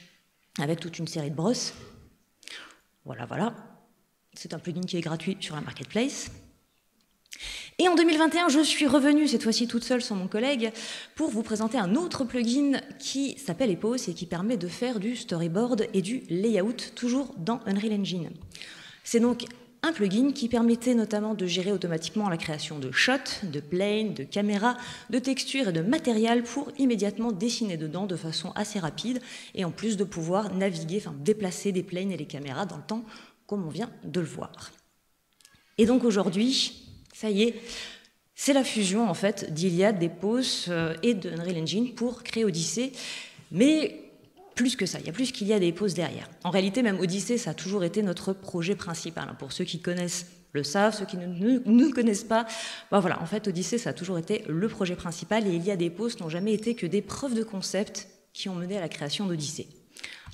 avec toute une série de brosses. Voilà. C'est un plugin qui est gratuit sur la marketplace. Et en 2021, je suis revenue, cette fois-ci toute seule sans mon collègue, pour vous présenter un autre plugin qui s'appelle Epos et qui permet de faire du storyboard et du layout, toujours dans Unreal Engine. C'est donc un plugin qui permettait notamment de gérer automatiquement la création de shots, de planes, de caméras, de textures et de matériel pour immédiatement dessiner dedans de façon assez rapide et en plus de pouvoir naviguer, déplacer des planes et les caméras dans le temps, comme on vient de le voir. Et donc aujourd'hui, ça y est, c'est la fusion en fait d'Iliad, d'Epos et de Unreal Engine pour créer Odyssey. Mais plus que ça, il y a plus qu'il y a des pauses derrière. En réalité, même Odyssée, ça a toujours été notre projet principal. Pour ceux qui connaissent le savent, ceux qui ne connaissent pas, voilà, en fait, Odyssée, ça a toujours été le projet principal et il y a des pauses n'ont jamais été que des preuves de concept qui ont mené à la création d'Odyssée.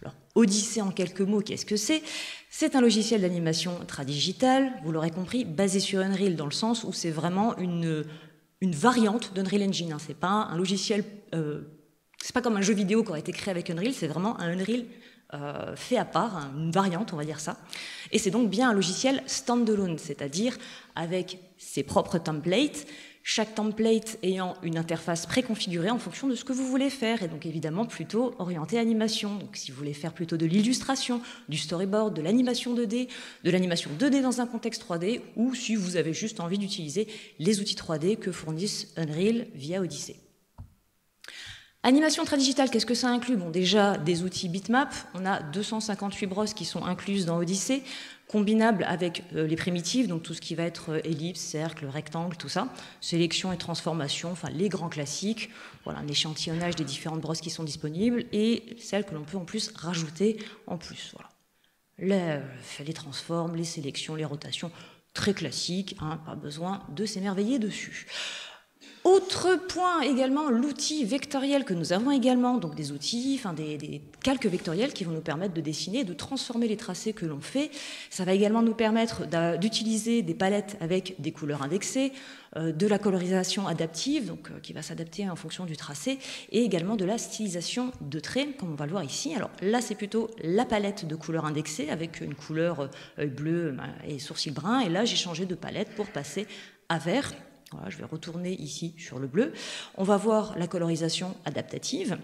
Alors, Odyssée, en quelques mots, qu'est-ce que c'est? C'est un logiciel d'animation tradigital, vous l'aurez compris, basé sur Unreal, dans le sens où c'est vraiment une variante d'Unreal Engine. C'est pas un logiciel, c'est pas comme un jeu vidéo qui aurait été créé avec Unreal, c'est vraiment un Unreal fait à part, une variante, on va dire ça. Et c'est donc bien un logiciel standalone, c'est-à-dire avec ses propres templates, chaque template ayant une interface préconfigurée en fonction de ce que vous voulez faire, et donc évidemment plutôt orienté animation. Donc si vous voulez faire plutôt de l'illustration, du storyboard, de l'animation 2D, dans un contexte 3D, ou si vous avez juste envie d'utiliser les outils 3D que fournissent Unreal via Odyssey. Animation tradigitale, qu'est-ce que ça inclut? Bon, déjà, des outils bitmap. On a 258 brosses qui sont incluses dans Odyssey, combinables avec les primitives, donc tout ce qui va être ellipse, cercle, rectangle, tout ça. Sélection et transformation, enfin les grands classiques. Voilà, un échantillonnage des différentes brosses qui sont disponibles et celles que l'on peut en plus rajouter en plus. Voilà. Les transformes, les sélections, les rotations, très classiques, hein, pas besoin de s'émerveiller dessus. Autre point également, l'outil vectoriel que nous avons également, donc des outils, enfin des calques vectoriels qui vont nous permettre de dessiner et de transformer les tracés que l'on fait. Ça va également nous permettre d'utiliser des palettes avec des couleurs indexées, de la colorisation adaptive, donc qui va s'adapter en fonction du tracé, et également de la stylisation de traits, comme on va le voir ici. Alors là, c'est plutôt la palette de couleurs indexées avec une couleur bleu et sourcil brun, et là, j'ai changé de palette pour passer à vert. Voilà, je vais retourner ici sur le bleu. On va voir la colorisation adaptative.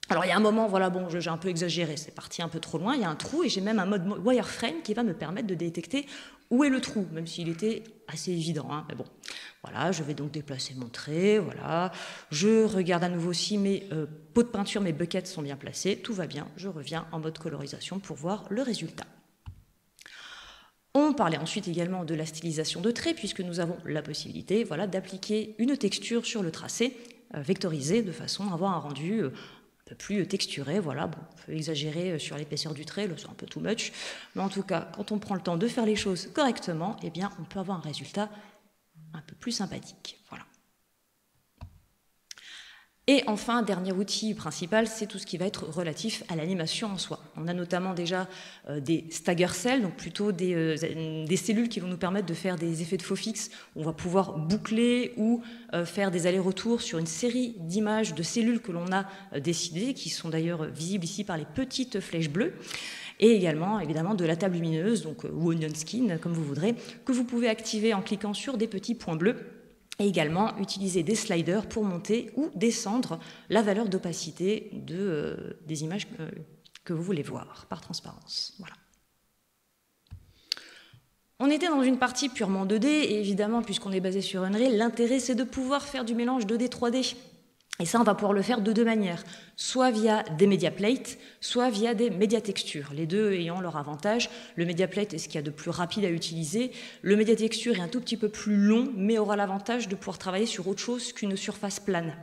Alors il y a un moment, voilà, bon, j'ai un peu exagéré, c'est parti un peu trop loin, il y a un trou et j'ai même un mode wireframe qui va me permettre de détecter où est le trou, même s'il était assez évident, hein, mais bon. Voilà, je vais donc déplacer mon trait, voilà. Je regarde à nouveau si mes pots de peinture, mes buckets sont bien placés, tout va bien, je reviens en mode colorisation pour voir le résultat. On parlait ensuite également de la stylisation de traits, puisque nous avons la possibilité, voilà, d'appliquer une texture sur le tracé vectorisé, de façon à avoir un rendu un peu plus texturé. Voilà, bon, on peut exagérer sur l'épaisseur du trait, c'est un peu too much, mais en tout cas, quand on prend le temps de faire les choses correctement, eh bien, on peut avoir un résultat un peu plus sympathique. Voilà. Et enfin, dernier outil principal, c'est tout ce qui va être relatif à l'animation en soi. On a notamment déjà des stagger cells, donc plutôt des cellules qui vont nous permettre de faire des effets de faux fixe. On va pouvoir boucler ou faire des allers-retours sur une série d'images de cellules que l'on a décidées, qui sont d'ailleurs visibles ici par les petites flèches bleues. Et également, évidemment, de la table lumineuse, donc, ou onion skin, comme vous voudrez, que vous pouvez activer en cliquant sur des petits points bleus. Et également utiliser des sliders pour monter ou descendre la valeur d'opacité des images que vous voulez voir par transparence. Voilà. On était dans une partie purement 2D, et évidemment, puisqu'on est basé sur Unreal, l'intérêt c'est de pouvoir faire du mélange 2D, 3D. Et ça, on va pouvoir le faire de deux manières, soit via des MediaPlates, soit via des MediaTextures, les deux ayant leur avantage. Le MediaPlate est ce qu'il y a de plus rapide à utiliser. Le MediaTexture est un tout petit peu plus long, mais aura l'avantage de pouvoir travailler sur autre chose qu'une surface plane.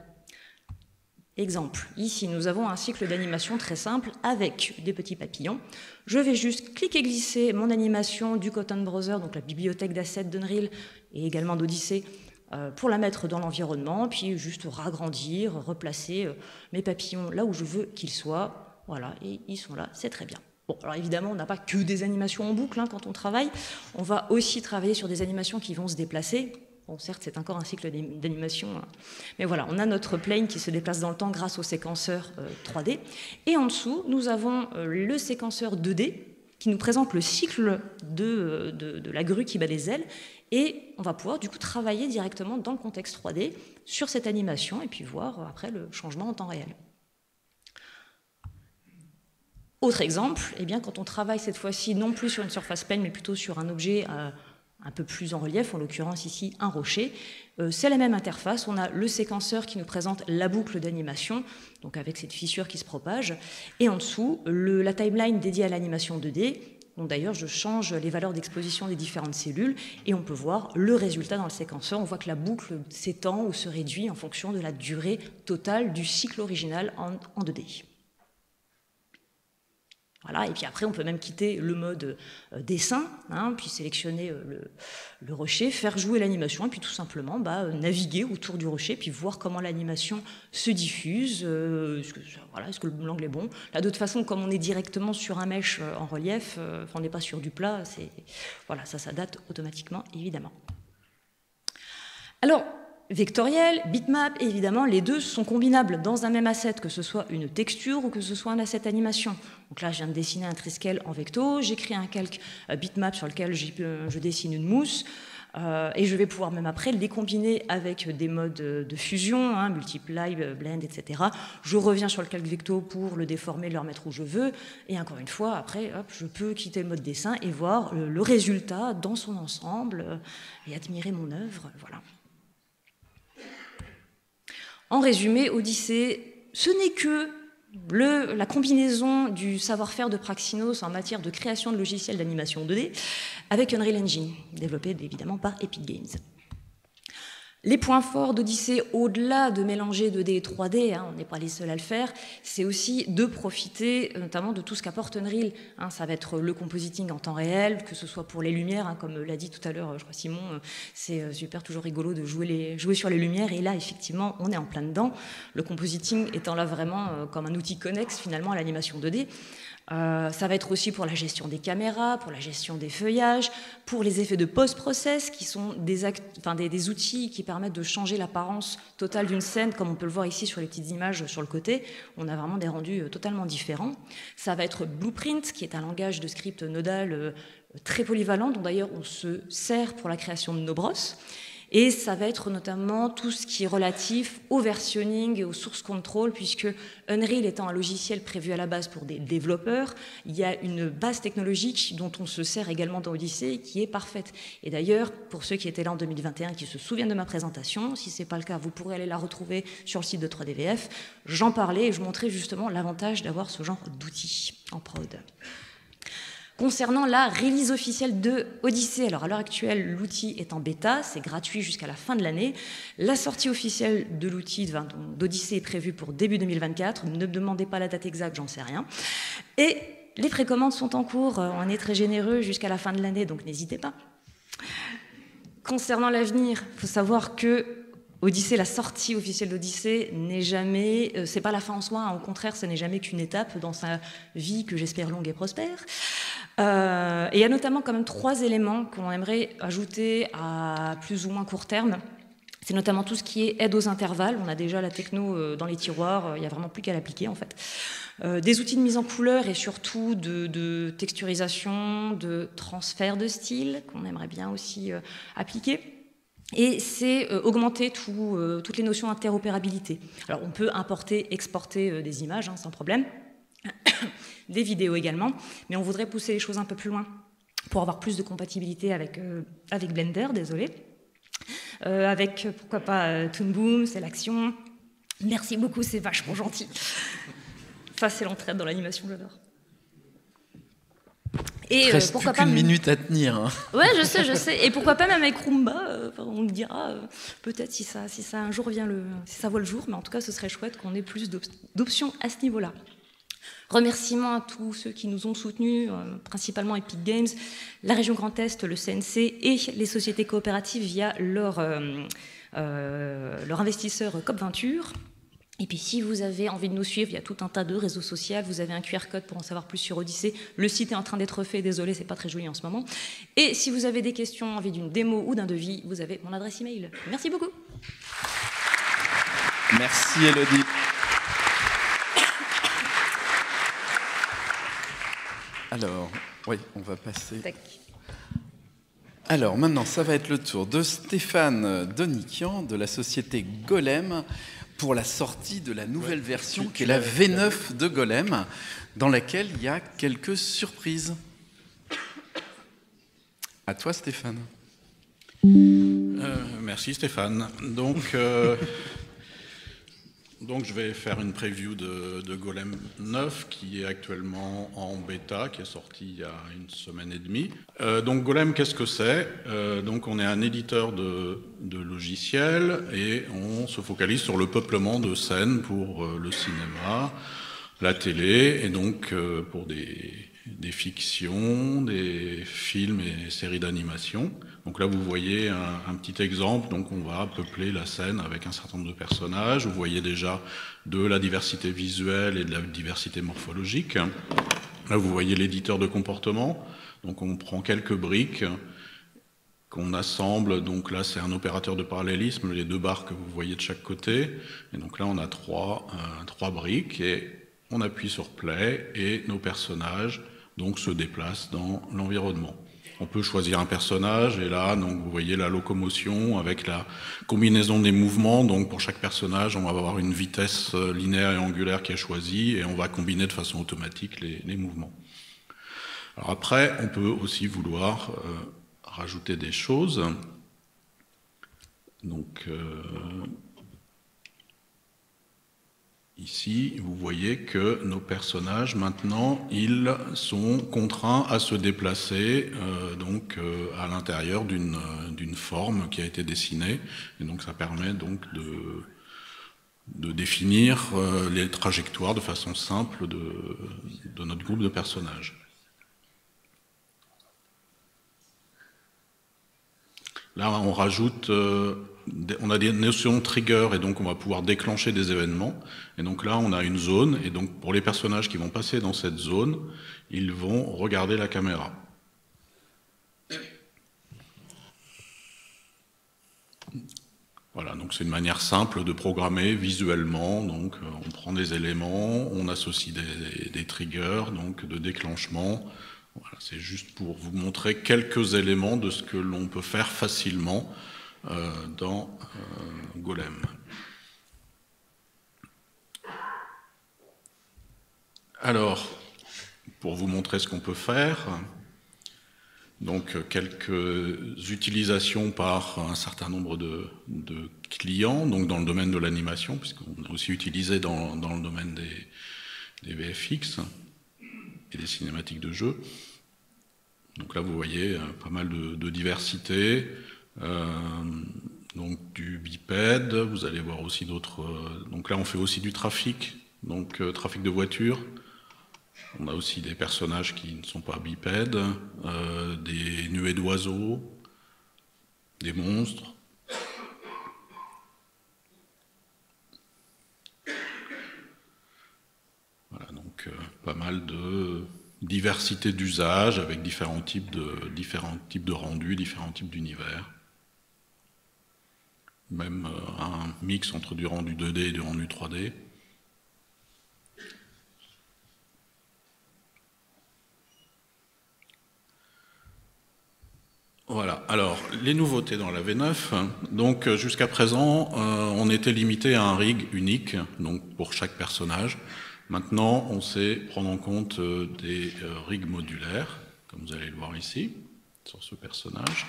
Exemple, ici, nous avons un cycle d'animation très simple avec des petits papillons. Je vais juste cliquer glisser mon animation du Cotton Browser, donc la bibliothèque d'assets d'Unreal et également d'Odyssey, pour la mettre dans l'environnement, puis juste ragrandir, replacer mes papillons là où je veux qu'ils soient. Voilà, et ils sont là, c'est très bien. Bon, alors évidemment, on n'a pas que des animations en boucle hein, quand on travaille. On va aussi travailler sur des animations qui vont se déplacer. Bon, certes, c'est encore un cycle d'animation, hein, mais voilà, on a notre plane qui se déplace dans le temps grâce au séquenceur 3D. Et en dessous, nous avons le séquenceur 2D qui nous présente le cycle de la grue qui bat des ailes. Et on va pouvoir du coup travailler directement dans le contexte 3D sur cette animation et puis voir après le changement en temps réel. Autre exemple, eh bien, quand on travaille cette fois-ci non plus sur une surface plane mais plutôt sur un objet un peu plus en relief, en l'occurrence ici un rocher, c'est la même interface, on a le séquenceur qui nous présente la boucle d'animation, donc avec cette fissure qui se propage, et en dessous la timeline dédiée à l'animation 2D. Donc d'ailleurs, je change les valeurs d'exposition des différentes cellules et on peut voir le résultat dans le séquenceur. On voit que la boucle s'étend ou se réduit en fonction de la durée totale du cycle original en 2D. Voilà, et puis après, on peut même quitter le mode dessin, hein, puis sélectionner le rocher, faire jouer l'animation, et puis tout simplement naviguer autour du rocher, puis voir comment l'animation se diffuse, est-ce que l'angle est bon. Là, de toute façon, comme on est directement sur un mesh en relief, on n'est pas sur du plat, ça s'adapte automatiquement, évidemment. Alors, vectoriel, bitmap, évidemment, les deux sont combinables dans un même asset, que ce soit une texture ou que ce soit un asset animation. Donc là, je viens de dessiner un triskel en vecto, j'ai créé un calque bitmap sur lequel je dessine une mousse, et je vais pouvoir même après les combiner avec des modes de fusion, hein, multiply, blend, etc. Je reviens sur le calque vecto pour le déformer, le remettre où je veux, et encore une fois, après, hop, je peux quitter le mode dessin et voir le résultat dans son ensemble et admirer mon œuvre, voilà. En résumé, Odyssée, ce n'est que la combinaison du savoir-faire de Praxinos en matière de création de logiciels d'animation 2D avec Unreal Engine, développé évidemment par Epic Games. Les points forts d'Odyssée, au-delà de mélanger 2D et 3D, hein, on n'est pas les seuls à le faire, c'est aussi de profiter notamment de tout ce qu'apporte Unreal. Hein, ça va être le compositing en temps réel, que ce soit pour les lumières, hein, comme l'a dit tout à l'heure, je crois Simon, c'est super toujours rigolo de jouer sur les lumières, et là effectivement on est en plein dedans, le compositing étant là vraiment comme un outil connexe finalement à l'animation 2D. Ça va être aussi pour la gestion des caméras, pour la gestion des feuillages, pour les effets de post-process qui sont des outils qui permettent de changer l'apparence totale d'une scène, comme on peut le voir ici sur les petites images sur le côté. On a vraiment des rendus totalement différents. Ça va être Blueprint, qui est un langage de script nodal très polyvalent, dont d'ailleurs on se sert pour la création de nos brosses. Et ça va être notamment tout ce qui est relatif au versionning et au source control, puisque Unreal étant un logiciel prévu à la base pour des développeurs, il y a une base technologique dont on se sert également dans Odyssée qui est parfaite. Et d'ailleurs, pour ceux qui étaient là en 2021 et qui se souviennent de ma présentation, si ce n'est pas le cas, vous pourrez aller la retrouver sur le site de 3DVF. J'en parlais et je montrais justement l'avantage d'avoir ce genre d'outils en prod. Concernant la release officielle de Odyssée, alors à l'heure actuelle, l'outil est en bêta, c'est gratuit jusqu'à la fin de l'année. La sortie officielle de l'outil d'Odyssée est prévue pour début 2024. Ne me demandez pas la date exacte, j'en sais rien. Et les précommandes sont en cours, on est très généreux jusqu'à la fin de l'année, donc n'hésitez pas. Concernant l'avenir, il faut savoir que Odyssée, la sortie officielle d'Odyssée n'est jamais, c'est pas la fin en soi, hein, au contraire, ce n'est jamais qu'une étape dans sa vie que j'espère longue et prospère. Et il y a notamment quand même 3 éléments qu'on aimerait ajouter à plus ou moins court terme. C'est notamment tout ce qui est aide aux intervalles. On a déjà la techno dans les tiroirs, il n'y a vraiment plus qu'à l'appliquer en fait. Des outils de mise en couleur et surtout de texturisation, de transfert de style qu'on aimerait bien aussi appliquer. Et c'est augmenter toutes les notions d'interopérabilité. Alors on peut importer, exporter des images sans problème, des vidéos également, mais on voudrait pousser les choses un peu plus loin pour avoir plus de compatibilité avec Blender, désolé. Avec, pourquoi pas, Toon Boom, c'est l'action. Merci beaucoup, c'est vachement gentil. Ça, c'est l'entraide dans l'animation, j'adore. Et pourquoi pas une minute à tenir. Hein. Ouais, je sais. Et pourquoi pas même avec Roomba, on me dira peut-être si ça un jour si ça voit le jour, mais en tout cas, ce serait chouette qu'on ait plus d'options à ce niveau-là. Remerciements à tous ceux qui nous ont soutenus, principalement Epic Games, la région Grand Est, le CNC et les sociétés coopératives via leur investisseur COP Venture. Et puis si vous avez envie de nous suivre, il y a tout un tas de réseaux sociaux, vous avez un QR code pour en savoir plus sur Odyssée. Le site est en train d'être fait, désolé, c'est pas très joli en ce moment. Et si vous avez des questions, envie d'une démo ou d'un devis, vous avez mon adresse email. Merci beaucoup. Merci Elodie. Alors, oui, on va passer. Tac. Alors, maintenant, ça va être le tour de Stéphane Donikian de la société Golem pour la sortie de la nouvelle version qui est la V9 de Golem, dans laquelle il y a quelques surprises. À toi, Stéphane. Merci, Stéphane. Donc je vais faire une preview de Golem 9 qui est actuellement en bêta, qui est sorti il y a 1 semaine et demie. Donc Golem, qu'est-ce que c'est? Donc on est un éditeur de logiciels et on se focalise sur le peuplement de scènes pour le cinéma, la télé, et donc pour des fictions, des films et séries d'animation. Donc là, vous voyez un petit exemple. Donc on va peupler la scène avec un certain nombre de personnages. Vous voyez déjà de la diversité visuelle et de la diversité morphologique. Là, vous voyez l'éditeur de comportement. Donc on prend quelques briques qu'on assemble. Donc là, c'est un opérateur de parallélisme, les deux barres que vous voyez de chaque côté. Et donc là, on a trois briques et on appuie sur play et nos personnages donc se déplacent dans l'environnement. On peut choisir un personnage et là, donc vous voyez la locomotion avec la combinaison des mouvements. Donc pour chaque personnage, on va avoir une vitesse linéaire et angulaire qui est choisie et on va combiner de façon automatique les mouvements. Alors après, on peut aussi vouloir rajouter des choses. Donc ici, vous voyez que nos personnages, maintenant, ils sont contraints à se déplacer à l'intérieur d'une forme qui a été dessinée. Et donc ça permet donc de définir les trajectoires de façon simple de notre groupe de personnages. Là, on rajoute, on a des notions trigger et donc on va pouvoir déclencher des événements. Et donc là, on a une zone et donc pour les personnages qui vont passer dans cette zone, ils vont regarder la caméra. Voilà, donc c'est une manière simple de programmer visuellement. Donc on prend des éléments, on associe des triggers, donc de déclenchement. Voilà, c'est juste pour vous montrer quelques éléments de ce que l'on peut faire facilement dans Golem. Alors, pour vous montrer ce qu'on peut faire, donc quelques utilisations par un certain nombre de clients, donc dans le domaine de l'animation, puisqu'on a aussi utilisé dans le domaine des VFX et des cinématiques de jeu. Donc là, vous voyez pas mal de diversité, donc du bipède, vous allez voir aussi d'autres... donc là, on fait aussi du trafic, donc trafic de voitures. On a aussi des personnages qui ne sont pas bipèdes, des nuées d'oiseaux, des monstres. Voilà, donc pas mal de diversité d'usages avec différents types de rendus, différents types d'univers. Même un mix entre du rendu 2D et du rendu 3D. Voilà, alors les nouveautés dans la V9, donc jusqu'à présent on était limité à un rig unique, donc pour chaque personnage. Maintenant on sait prendre en compte des rigs modulaires, comme vous allez le voir ici, sur ce personnage,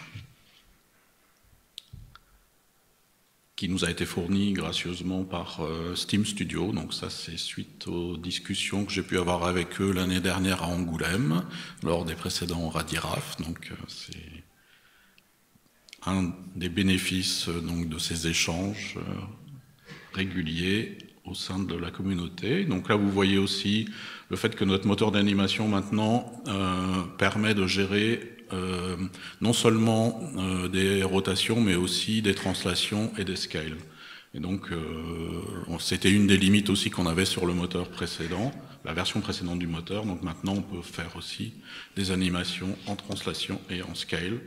qui nous a été fourni gracieusement par Steam Studio, donc ça c'est suite aux discussions que j'ai pu avoir avec eux l'année dernière à Angoulême, lors des précédents Radiraf, donc c'est un des bénéfices donc, de ces échanges réguliers au sein de la communauté. Donc là, vous voyez aussi le fait que notre moteur d'animation maintenant permet de gérer non seulement des rotations, mais aussi des translations et des scales. Et donc, c'était une des limites aussi qu'on avait sur le moteur précédent, la version précédente du moteur. Donc maintenant, on peut faire aussi des animations en translation et en scale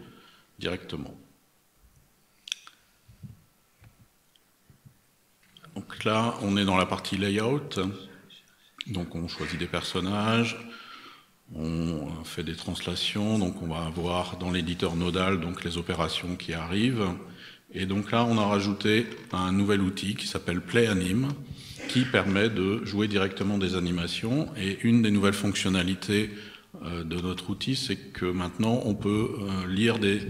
directement. Donc là, on est dans la partie layout. Donc on choisit des personnages, on fait des translations, donc on va avoir dans l'éditeur nodal donc les opérations qui arrivent. Et donc là, on a rajouté un nouvel outil qui s'appelle PlayAnim, qui permet de jouer directement des animations. Et une des nouvelles fonctionnalités de notre outil, c'est que maintenant on peut lire des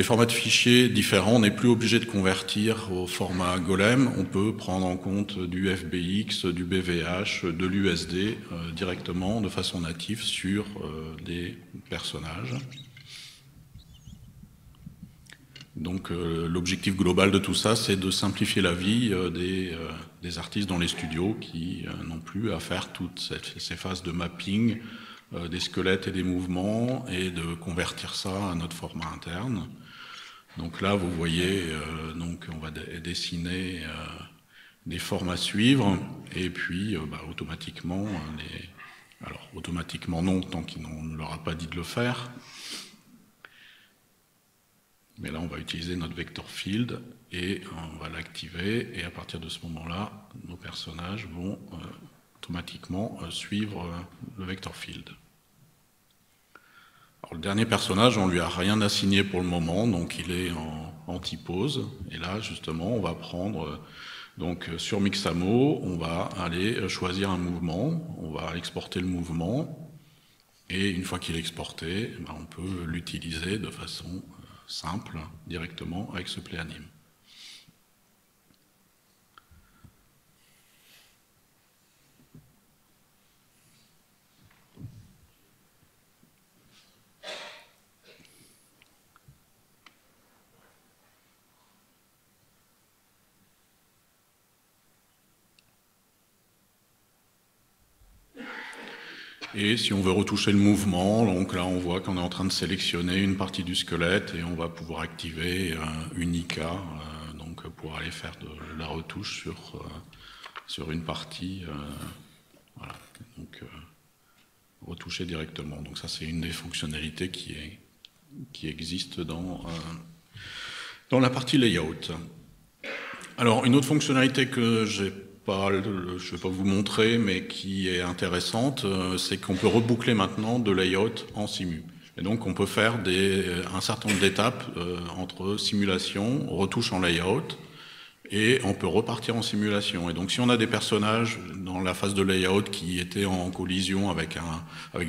formats de fichiers différents. On n'est plus obligé de convertir au format Golem. On peut prendre en compte du FBX, du BVH, de l'USD directement, de façon native, sur des personnages. Donc l'objectif global de tout ça, c'est de simplifier la vie des artistes dans les studios qui n'ont plus à faire toutes ces phases de mapping des squelettes et des mouvements et de convertir ça à notre format interne. Donc là, vous voyez, donc on va dessiner des formes à suivre et puis automatiquement, alors automatiquement non, tant qu'on ne leur a pas dit de le faire. Mais là, on va utiliser notre vector field et on va l'activer. Et à partir de ce moment-là, nos personnages vont automatiquement suivre le vector field. Alors, le dernier personnage, on lui a rien assigné pour le moment, donc il est en anti-pose. Et là, justement, on va prendre, donc sur Mixamo, on va aller choisir un mouvement, on va exporter le mouvement. Et une fois qu'il est exporté, on peut l'utiliser de façon simple, directement avec ce Playanim. Et si on veut retoucher le mouvement, donc là on voit qu'on est en train de sélectionner une partie du squelette et on va pouvoir activer une IK donc pour aller faire de la retouche sur une partie, voilà, donc retoucher directement. Donc ça c'est une des fonctionnalités qui existe dans la partie layout. Alors une autre fonctionnalité que je ne vais pas vous montrer, mais qui est intéressante, c'est qu'on peut reboucler maintenant de layout en simu. Et donc on peut faire un certain nombre d'étapes entre simulation, retouche en layout, et on peut repartir en simulation. Et donc si on a des personnages dans la phase de layout qui étaient en collision avec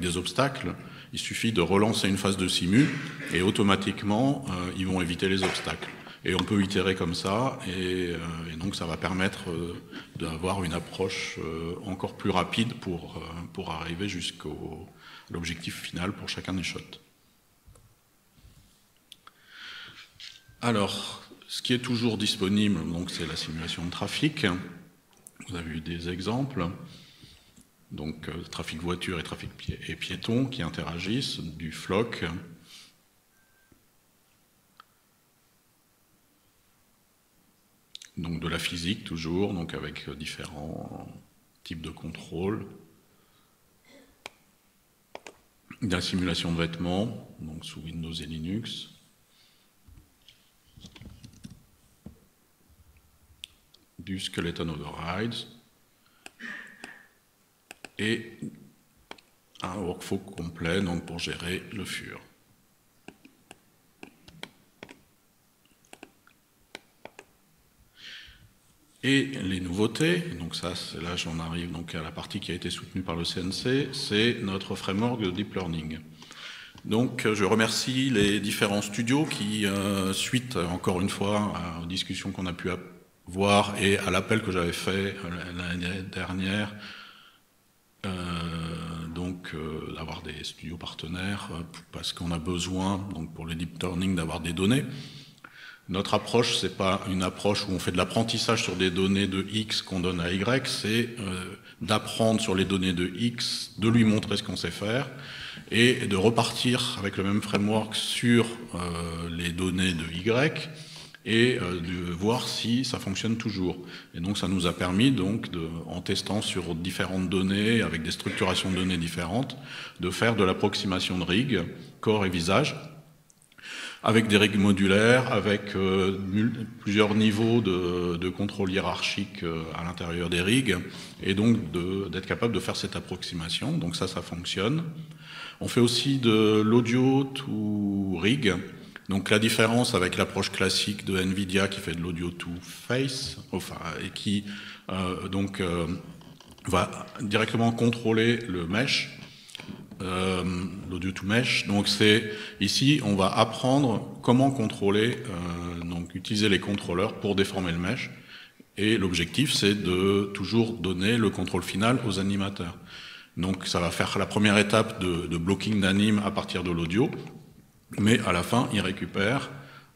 des obstacles, il suffit de relancer une phase de simu, et automatiquement ils vont éviter les obstacles. Et on peut itérer comme ça, et donc ça va permettre d'avoir une approche encore plus rapide pour arriver jusqu'au l'objectif final pour chacun des shots. Alors, ce qui est toujours disponible, donc c'est la simulation de trafic. Vous avez eu des exemples. Donc, trafic voiture et trafic piéton qui interagissent, du floc. Donc de la physique toujours, donc avec différents types de contrôle. De la simulation de vêtements, donc sous Windows et Linux. Du skeleton overrides. Et un workflow complet donc pour gérer le FUR. Et les nouveautés, donc ça, là j'en arrive donc à la partie qui a été soutenue par le CNC, c'est notre framework de Deep Learning. Donc je remercie les différents studios qui, suite encore une fois aux discussions qu'on a pu avoir et à l'appel que j'avais fait l'année dernière, d'avoir des studios partenaires parce qu'on a besoin, donc pour le Deep Learning, d'avoir des données. Notre approche, c'est pas une approche où on fait de l'apprentissage sur des données de X qu'on donne à Y, c'est d'apprendre sur les données de X, de lui montrer ce qu'on sait faire, et de repartir avec le même framework sur les données de Y, et de voir si ça fonctionne toujours. Et donc ça nous a permis, donc, en testant sur différentes données, avec des structurations de données différentes, de faire de l'approximation de rigs, corps et visage, avec des rigs modulaires, avec plusieurs niveaux de contrôle hiérarchique à l'intérieur des rigs, et donc d'être capable de faire cette approximation. Donc ça fonctionne. On fait aussi de l'audio to rig. Donc la différence avec l'approche classique de NVIDIA qui fait de l'audio to face, et qui va directement contrôler le mesh, l'audio to mesh. Donc ici on va apprendre comment contrôler, donc utiliser les contrôleurs pour déformer le mesh, et l'objectif c'est de toujours donner le contrôle final aux animateurs. Donc ça va faire la première étape de blocking d'anime à partir de l'audio, mais à la fin il récupère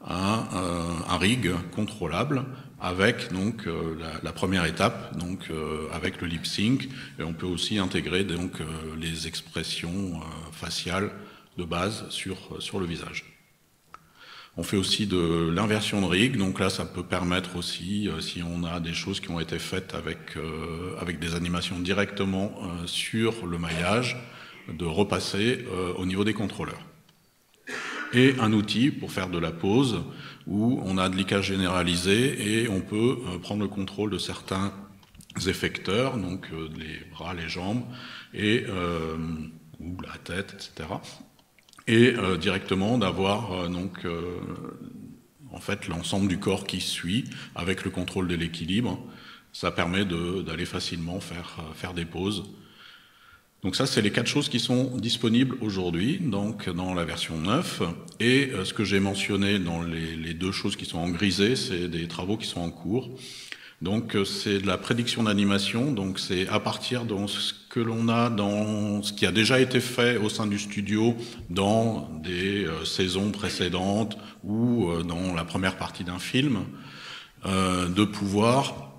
un rig contrôlable avec donc la première étape, donc avec le lip sync, et on peut aussi intégrer donc les expressions faciales de base sur le visage. On fait aussi de l'inversion de rig, donc là ça peut permettre aussi, si on a des choses qui ont été faites avec des animations directement sur le maillage, de repasser au niveau des contrôleurs. Et un outil pour faire de la pose, où on a de l'IK généralisé et on peut prendre le contrôle de certains effecteurs, donc les bras, les jambes, ou la tête, etc. Et directement d'avoir en fait l'ensemble du corps qui suit avec le contrôle de l'équilibre. Ça permet d'aller facilement faire des pauses. Donc ça, c'est les 4 choses qui sont disponibles aujourd'hui, donc dans la version 9. Et ce que j'ai mentionné dans les 2 choses qui sont en grisé, c'est des travaux qui sont en cours. Donc c'est de la prédiction d'animation, donc c'est à partir de ce que l'on a dans ce qui a déjà été fait au sein du studio dans des saisons précédentes ou dans la première partie d'un film, de pouvoir,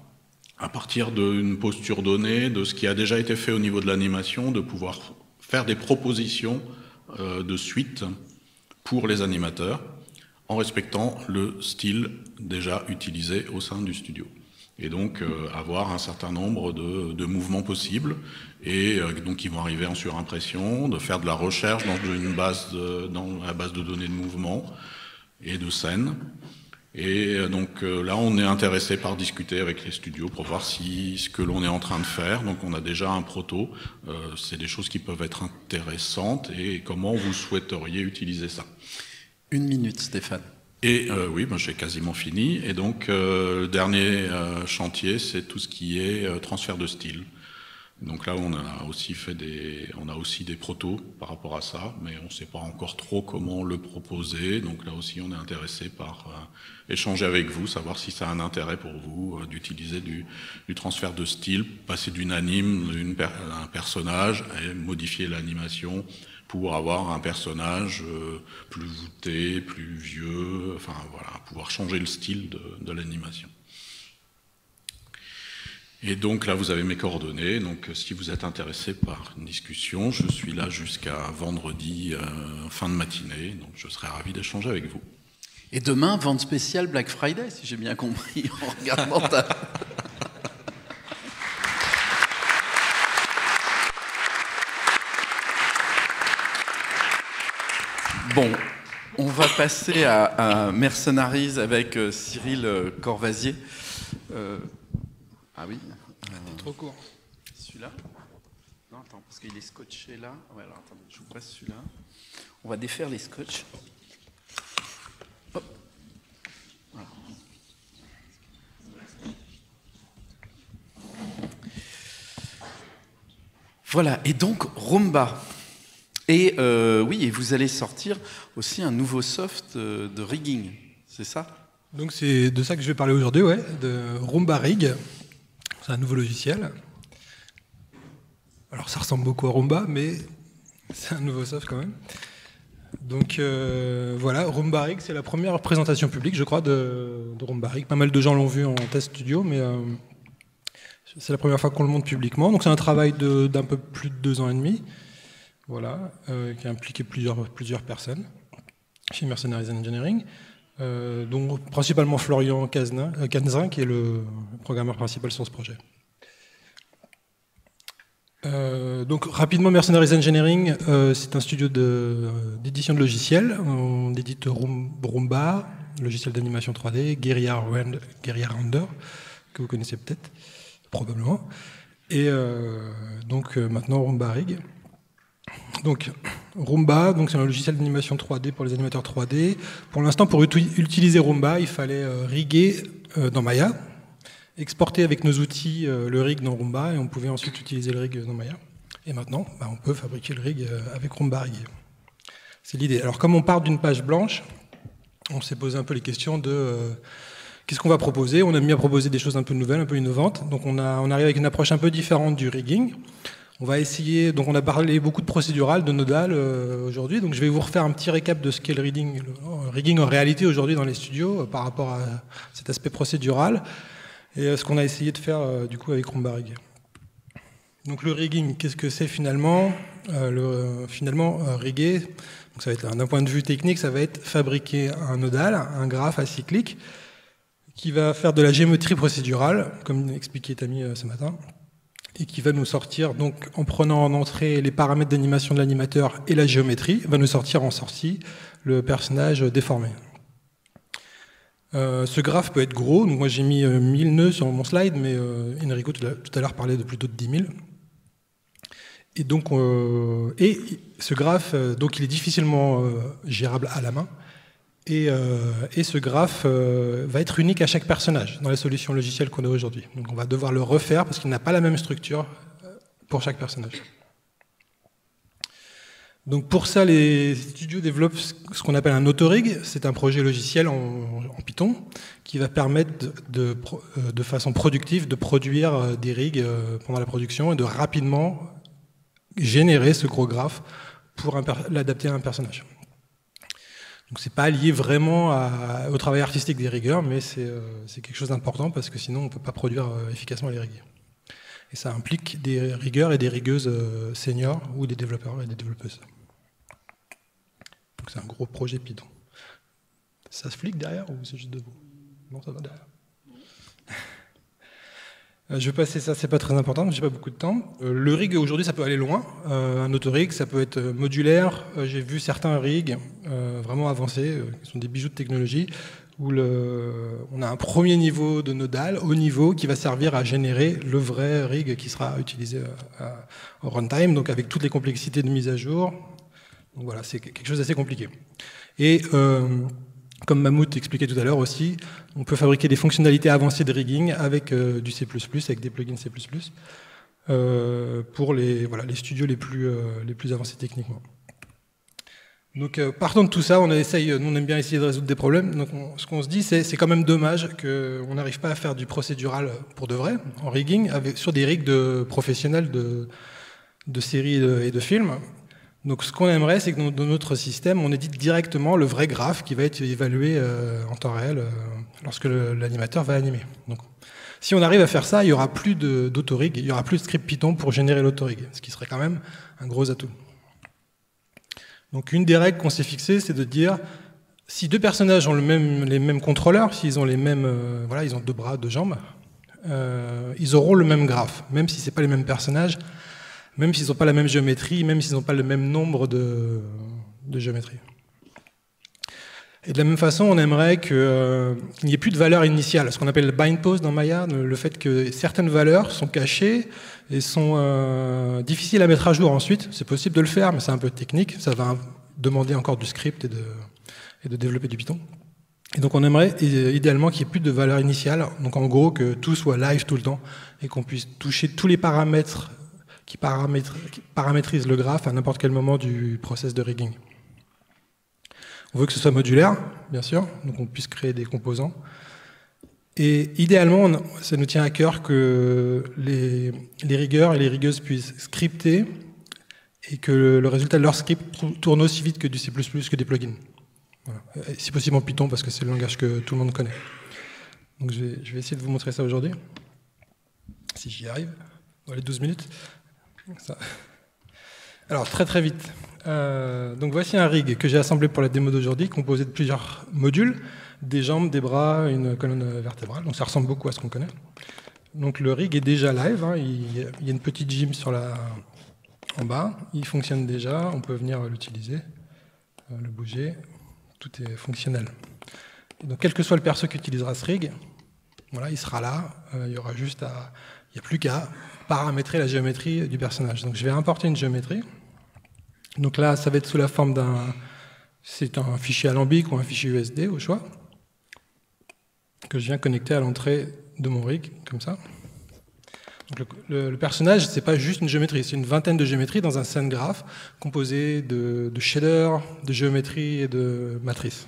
à partir d'une posture donnée, de ce qui a déjà été fait au niveau de l'animation, de pouvoir faire des propositions de suite pour les animateurs en respectant le style déjà utilisé au sein du studio. Et donc avoir un certain nombre de mouvements possibles, et donc qui vont arriver en surimpression, de faire de la recherche dans la base de données de mouvements et de scènes. Et donc là, on est intéressé par discuter avec les studios pour voir si ce que l'on est en train de faire, donc on a déjà un proto, c'est des choses qui peuvent être intéressantes, et comment vous souhaiteriez utiliser ça. 1 minute, Stéphane. Et oui, ben, j'ai quasiment fini. Et donc, le dernier chantier, c'est tout ce qui est transfert de style. Donc là, on a aussi des protos par rapport à ça, mais on ne sait pas encore trop comment le proposer. Donc là aussi, on est intéressé par échanger avec vous, savoir si ça a un intérêt pour vous d'utiliser du transfert de style, passer d'une anime, un personnage, et modifier l'animation pour avoir un personnage plus voûté, plus vieux, enfin voilà, pouvoir changer le style de l'animation. Et donc là, vous avez mes coordonnées, donc si vous êtes intéressé par une discussion, je suis là jusqu'à vendredi, fin de matinée, donc je serai ravi d'échanger avec vous. Et demain, vente spéciale Black Friday, si j'ai bien compris, en regardant ta... Bon, on va passer à Mercenaries avec Cyril Corvasier. Ah oui. Trop court. Celui-là? Non, attends, parce qu'il est scotché là. Ouais, alors attendez, je vous presse celui-là. On va défaire les scotch. Hop. Voilà. Voilà, et donc Roomba. Et oui, et vous allez sortir aussi un nouveau soft de rigging, c'est ça? Donc c'est de ça que je vais parler aujourd'hui, ouais, de Roomba Rig. C'est un nouveau logiciel. Alors ça ressemble beaucoup à Roomba, mais c'est un nouveau soft quand même. Donc voilà, Roomba Rig, c'est la première présentation publique, je crois, de Roomba Rig. Pas mal de gens l'ont vu en test studio, mais c'est la première fois qu'on le montre publiquement. Donc c'est un travail d'un peu plus de 2 ans et demi. Voilà, qui a impliqué plusieurs personnes chez Mercenaries Engineering, dont principalement Florian Canzin, qui est le programmeur principal sur ce projet. Donc rapidement, Mercenaries Engineering, c'est un studio d'édition de logiciels. On édite Roomba, logiciel d'animation 3D, Guerrilla Render, que vous connaissez peut-être, probablement. Et donc maintenant Roomba Rig. Donc Roomba, c'est un logiciel d'animation 3D pour les animateurs 3D. Pour l'instant, pour utiliser Roomba, il fallait riguer dans Maya, exporter avec nos outils le rig dans Roomba, et on pouvait ensuite utiliser le rig dans Maya. Et maintenant, on peut fabriquer le rig avec Roomba Rig. C'est l'idée. Alors comme on part d'une page blanche, on s'est posé un peu les questions de qu'est-ce qu'on va proposer. On a mis à proposer des choses un peu nouvelles, un peu innovantes. Donc on arrive avec une approche un peu différente du rigging. On va essayer, donc on a parlé beaucoup de procédural, de nodal aujourd'hui, donc je vais vous refaire un petit récap de ce qu'est le rigging en réalité aujourd'hui dans les studios par rapport à cet aspect procédural et ce qu'on a essayé de faire du coup avec Rumba Rig. Donc le rigging, qu'est-ce que c'est finalement? Riguer, donc ça va être d'un point de vue technique, ça va être fabriquer un nodal, un graphe acyclique qui va faire de la géométrie procédurale, comme expliquait Tammy ce matin, et qui va nous sortir, donc en prenant en entrée les paramètres d'animation de l'animateur et la géométrie, va nous sortir en sortie le personnage déformé. Ce graphe peut être gros, donc moi j'ai mis 1000 nœuds sur mon slide, mais Enrico tout à l'heure parlait de plutôt de 10 000. Et donc, ce graphe, donc il est difficilement gérable à la main, et ce graphe va être unique à chaque personnage dans les solutions logicielles qu'on a aujourd'hui. Donc on va devoir le refaire parce qu'il n'a pas la même structure pour chaque personnage. Donc pour ça, les studios développent ce qu'on appelle un autorig. C'est un projet logiciel en Python qui va permettre de façon productive de produire des rigs pendant la production et de rapidement générer ce gros graphe pour l'adapter à un personnage. Donc c'est pas lié vraiment au travail artistique des riggeurs, mais c'est quelque chose d'important parce que sinon on ne peut pas produire efficacement les rigs. Et ça implique des riggeurs et des rigueuses seniors ou des développeurs et des développeuses. Donc c'est un gros projet Python. Ça se flique derrière ou c'est juste debout? Non, ça va derrière. Je vais passer ça, c'est pas très important, j'ai pas beaucoup de temps. Le rig aujourd'hui ça peut aller loin. Un autorig ça peut être modulaire. J'ai vu certains rigs vraiment avancés, qui sont des bijoux de technologie, où on a un premier niveau de nodal, haut niveau, qui va servir à générer le vrai rig qui sera utilisé au runtime, donc avec toutes les complexités de mise à jour. Donc voilà, c'est quelque chose d'assez compliqué. Et comme Mammouth expliquait tout à l'heure aussi, on peut fabriquer des fonctionnalités avancées de rigging avec du C++, avec des plugins C++, pour les studios les plus avancés techniquement. Donc partant de tout ça, on aime bien essayer de résoudre des problèmes. Donc ce qu'on se dit, c'est quand même dommage qu'on n'arrive pas à faire du procédural pour de vrai, en rigging, sur des rigs professionnels de séries et de films. Donc ce qu'on aimerait, c'est que dans notre système, on édite directement le vrai graphe qui va être évalué en temps réel lorsque l'animateur va animer. Donc, si on arrive à faire ça, il n'y aura plus d'autorig, il n'y aura plus de script Python pour générer l'autorig, ce qui serait quand même un gros atout. Donc une des règles qu'on s'est fixées, c'est de dire, si deux personnages ont les mêmes contrôleurs, s'ils ont ils ont 2 bras, 2 jambes, ils auront le même graphe, même si ce n'est pas les mêmes personnages, même s'ils n'ont pas la même géométrie, même s'ils n'ont pas le même nombre de géométries. Et de la même façon, on aimerait qu'il n'y ait plus de valeur initiale, ce qu'on appelle le bind pose dans Maya, le fait que certaines valeurs sont cachées et sont difficiles à mettre à jour ensuite. C'est possible de le faire, mais c'est un peu technique, ça va demander encore du script et de développer du Python. Et donc on aimerait idéalement qu'il n'y ait plus de valeur initiale, donc en gros que tout soit live tout le temps et qu'on puisse toucher tous les paramètres qui paramétrise le graphe à n'importe quel moment du process de rigging. On veut que ce soit modulaire, bien sûr, donc on puisse créer des composants. Et idéalement, ça nous tient à cœur que les riggeurs et les rigueuses puissent scripter et que le résultat de leur script tourne aussi vite que du C++, que des plugins. Voilà. Si possible en Python, parce que c'est le langage que tout le monde connaît. Donc je vais essayer de vous montrer ça aujourd'hui, si j'y arrive, dans les 12 minutes. Ça. Alors très vite. Donc voici un rig que j'ai assemblé pour la démo d'aujourd'hui, composé de plusieurs modules, des jambes, des bras, une colonne vertébrale. Donc ça ressemble beaucoup à ce qu'on connaît. Donc le rig est déjà live. Hein, il y a une petite gym en bas. Il fonctionne déjà. On peut venir l'utiliser, le bouger. Tout est fonctionnel. Et donc quel que soit le perso qui utilisera ce rig, voilà, il sera là. Il y aura juste il n'y a plus qu'à paramétrer la géométrie du personnage. Donc je vais importer une géométrie. Donc là, ça va être sous la forme c'est un fichier alambic ou un fichier USD au choix, que je viens connecter à l'entrée de mon rig, comme ça. Donc le personnage, c'est pas juste une géométrie, c'est une vingtaine de géométries dans un scene graph composé de shaders, de géométrie et de matrices.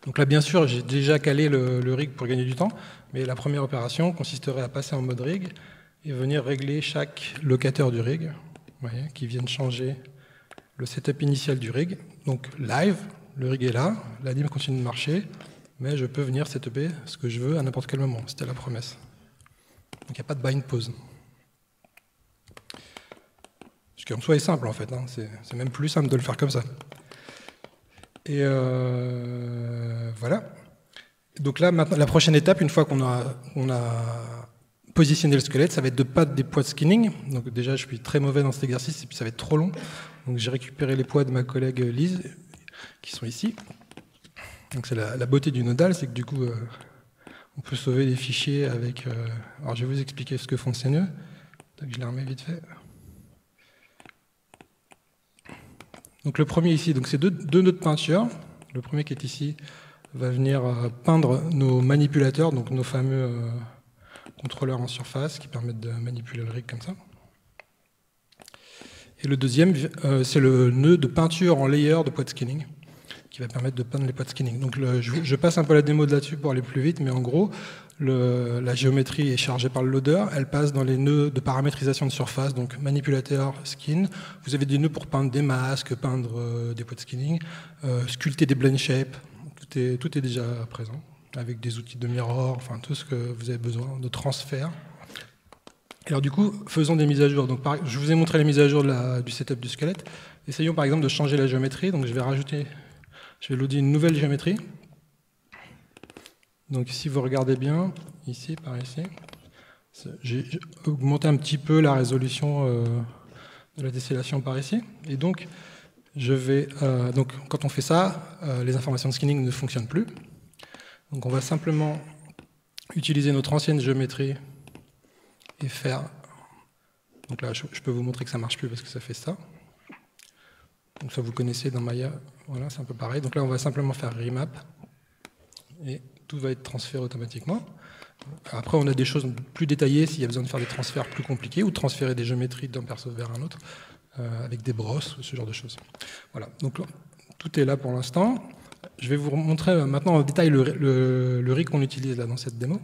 Donc là, bien sûr, j'ai déjà calé le rig pour gagner du temps, mais la première opération consisterait à passer en mode rig et venir régler chaque locataire du rig, vous voyez, qui viennent changer le setup initial du rig. Donc live, le rig est là, l'anime continue de marcher, mais je peux venir setuper ce que je veux à n'importe quel moment. C'était la promesse. Donc il n'y a pas de bind pause. Ce qui en soi est simple en fait, hein. C'est même plus simple de le faire comme ça. Et voilà. Donc là, maintenant, la prochaine étape, une fois qu'on a positionné le squelette, ça va être de battre des poids de skinning. Donc déjà, je suis très mauvais dans cet exercice et puis ça va être trop long. Donc j'ai récupéré les poids de ma collègue Lise, qui sont ici. Donc c'est la beauté du nodal, c'est que du coup, on peut sauver les fichiers avec... alors je vais vous expliquer ce que font ces nœuds. Donc je les remets vite fait. Donc le premier ici, c'est deux nœuds de peinture. Le premier qui est ici va venir peindre nos manipulateurs, donc nos fameux contrôleurs en surface qui permettent de manipuler le rig comme ça. Et le deuxième, c'est le nœud de peinture en layer de poids de skinning qui va permettre de peindre les poids de skinning. Donc je passe un peu la démo de là-dessus pour aller plus vite, mais en gros, la géométrie est chargée par le loader, elle passe dans les nœuds de paramétrisation de surface, donc manipulateur, skin. Vous avez des nœuds pour peindre des masques, peindre des poids de skinning, sculpter des blend shapes, tout est déjà présent, avec des outils de mirror, enfin tout ce que vous avez besoin, de transfert. Alors du coup, faisons des mises à jour. Donc, je vous ai montré la mise à jour du setup du squelette. Essayons par exemple de changer la géométrie. Donc je vais loader une nouvelle géométrie. Donc si vous regardez bien, ici, par ici, j'ai augmenté un petit peu la résolution de la décellation par ici. Et donc, donc quand on fait ça, les informations de skinning ne fonctionnent plus. Donc on va simplement utiliser notre ancienne géométrie et faire... Donc là, je peux vous montrer que ça ne marche plus parce que ça fait ça. Donc ça, vous connaissez dans Maya, voilà, c'est un peu pareil. Donc là, on va simplement faire remap et tout va être transféré automatiquement. Après, on a des choses plus détaillées s'il y a besoin de faire des transferts plus compliqués ou de transférer des géométries d'un perso vers un autre avec des brosses, ce genre de choses. Voilà, donc tout est là pour l'instant. Je vais vous montrer maintenant en détail le rig qu'on utilise là dans cette démo.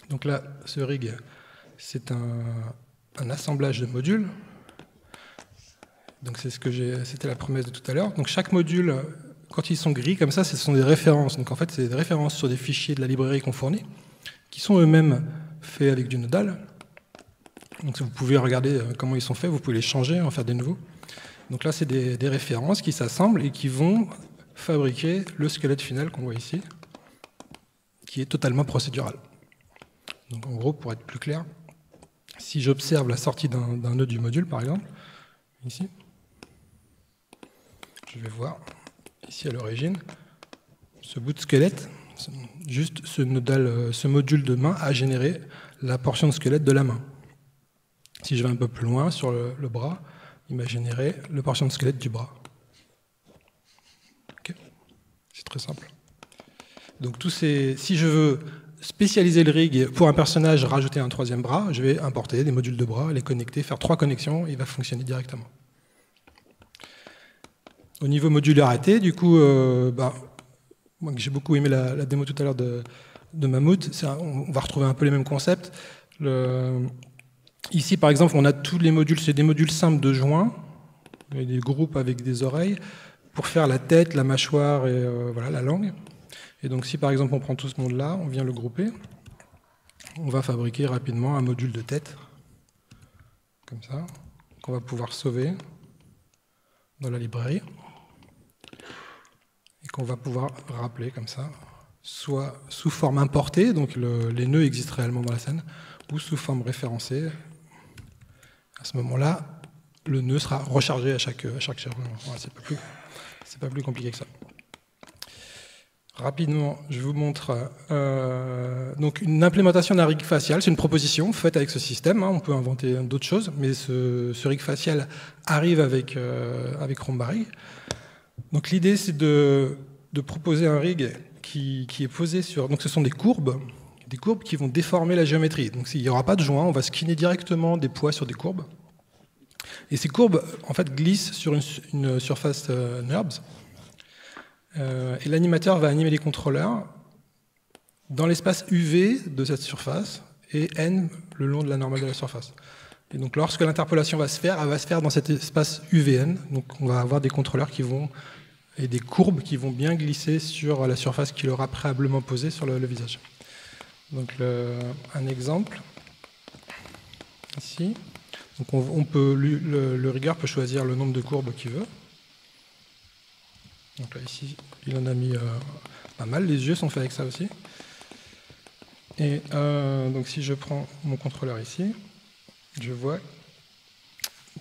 Donc là, ce rig, c'est un assemblage de modules. Donc c'est c'était la promesse de tout à l'heure. Donc chaque module, quand ils sont gris comme ça, ce sont des références. Donc en fait, c'est des références sur des fichiers de la librairie qu'on fournit, qui sont eux-mêmes faits avec du nodal. Donc vous pouvez regarder comment ils sont faits, vous pouvez les changer, en faire des nouveaux. Donc là, c'est des références qui s'assemblent et qui vont fabriquer le squelette final qu'on voit ici, qui est totalement procédural. Donc en gros, pour être plus clair, si j'observe la sortie d'un nœud du module, par exemple, ici, je vais voir, ici à l'origine, ce bout de squelette, juste ce module de main a généré la portion de squelette de la main. Si je vais un peu plus loin sur le bras, il m'a généré la portion de squelette du bras. Okay. C'est très simple. Donc si je veux spécialiser le rig pour un personnage, rajouter un troisième bras, je vais importer des modules de bras, les connecter, faire 3 connexions, et il va fonctionner directement. Au niveau modularité, du coup, moi j'ai beaucoup aimé la démo tout à l'heure de Mammouth, on va retrouver un peu les mêmes concepts. Ici, par exemple, on a tous les modules, c'est des modules simples de joints, des groupes avec des oreilles, pour faire la tête, la mâchoire et voilà, la langue. Et donc si par exemple on prend tout ce monde-là, on vient le grouper, on va fabriquer rapidement un module de tête, comme ça, qu'on va pouvoir sauver dans la librairie, et qu'on va pouvoir rappeler comme ça, soit sous forme importée, donc les nœuds existent réellement dans la scène, ou sous forme référencée. À ce moment-là, le nœud sera rechargé à chaque chargement. Voilà, c'est pas plus compliqué que ça. Rapidement, je vous montre donc une implémentation d'un rig facial. C'est une proposition faite avec ce système. Hein, on peut inventer d'autres choses, mais ce rig facial arrive avec Romba-Rig. Donc l'idée, c'est de proposer un rig qui est posé sur... Donc ce sont des courbes qui vont déformer la géométrie. Donc s'il n'y aura pas de joint, on va skinner directement des poids sur des courbes. Et ces courbes, en fait, glissent sur une surface NURBS. Et l'animateur va animer les contrôleurs dans l'espace UV de cette surface et n le long de la normale de la surface. Et donc lorsque l'interpolation va se faire, elle va se faire dans cet espace UVN. Donc on va avoir des contrôleurs et des courbes qui vont bien glisser sur la surface qu'il aura préalablement posée sur le visage. Donc un exemple, ici. Donc le rigueur peut choisir le nombre de courbes qu'il veut. Donc là, ici, il en a mis pas mal. Les yeux sont faits avec ça aussi. Et donc si je prends mon contrôleur ici, je vois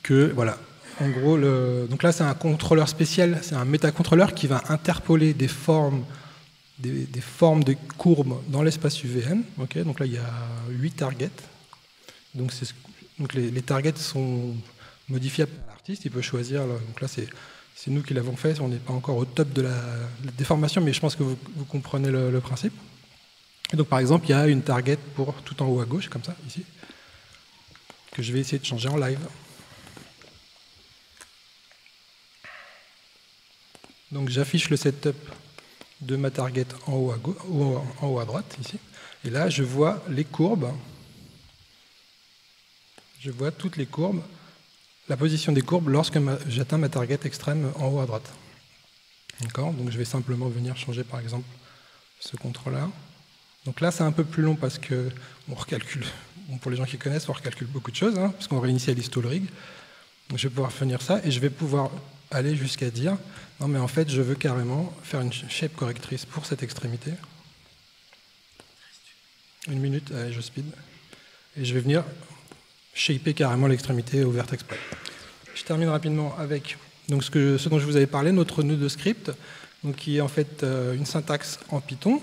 que, voilà, en gros, donc là c'est un contrôleur spécial, c'est un métacontrôleur qui va interpoler des formes de courbes dans l'espace UVN. Okay, donc là il y a 8 targets. Donc les targets sont modifiables par l'artiste, il peut choisir. Donc là c'est nous qui l'avons fait, on n'est pas encore au top de la déformation, mais je pense que vous comprenez le principe. Et donc par exemple, il y a une target pour tout en haut à gauche, comme ça, ici, que je vais essayer de changer en live. Donc j'affiche le setup de ma target en haut à droite, ici. Et là, je vois les courbes. Je vois toutes les courbes, la position des courbes lorsque j'atteins ma target extrême en haut à droite. D'accord ? Donc je vais simplement venir changer, par exemple, ce contrôleur. Donc là, c'est un peu plus long parce qu'on recalcule, pour les gens qui connaissent, on recalcule beaucoup de choses, hein, parce qu'on réinitialise tout le rig. Donc je vais pouvoir finir ça et je vais pouvoir aller jusqu'à dire, non mais en fait, je veux carrément faire une shape correctrice pour cette extrémité. 1 minute, allez, je speed. Et je vais venir shaper carrément l'extrémité au vertex près. Je termine rapidement avec donc, ce dont je vous avais parlé, notre nœud de script, donc, qui est en fait une syntaxe en Python.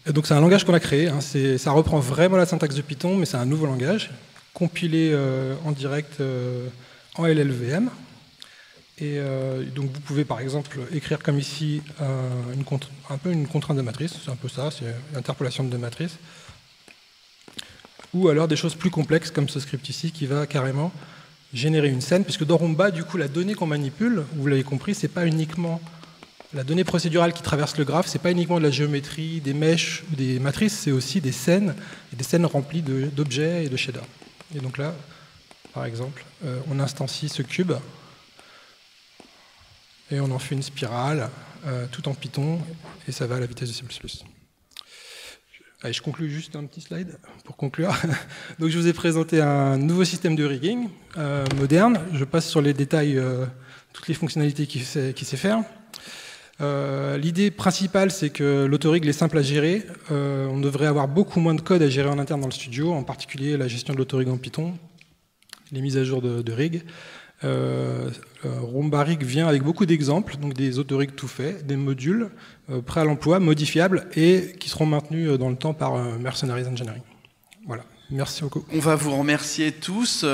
Et donc c'est un langage qu'on a créé, hein, ça reprend vraiment la syntaxe de Python, mais c'est un nouveau langage, compilé en direct en LLVM. Et donc vous pouvez par exemple écrire comme ici un peu une contrainte de matrice, c'est un peu ça, c'est une interpolation de deux matrices. Ou alors des choses plus complexes comme ce script ici qui va carrément générer une scène, puisque dans Roomba, du coup, la donnée qu'on manipule, vous l'avez compris, c'est pas uniquement la donnée procédurale qui traverse le graphe, c'est pas uniquement de la géométrie, des mèches ou des matrices, c'est aussi des scènes, et des scènes remplies d'objets et de shaders. Et donc là, par exemple, on instancie ce cube, et on en fait une spirale, tout en Python, et ça va à la vitesse de C++. Allez, je conclue juste un petit slide pour conclure. Donc, je vous ai présenté un nouveau système de rigging moderne. Je passe sur les détails, toutes les fonctionnalités qu'il sait faire. L'idée principale, c'est que l'autorig est simple à gérer. On devrait avoir beaucoup moins de code à gérer en interne dans le studio, en particulier la gestion de l'autorig en Python, les mises à jour de rig. Roomba Rig vient avec beaucoup d'exemples, donc des autorigs tout faits, des modules prêts à l'emploi, modifiables et qui seront maintenus dans le temps par Mercenaries Engineering. Voilà, merci beaucoup. On va vous remercier tous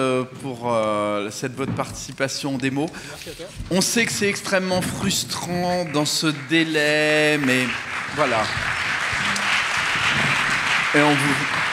pour votre participation en démo. Merci à toi. On sait que c'est extrêmement frustrant dans ce délai, mais voilà. Et on vous...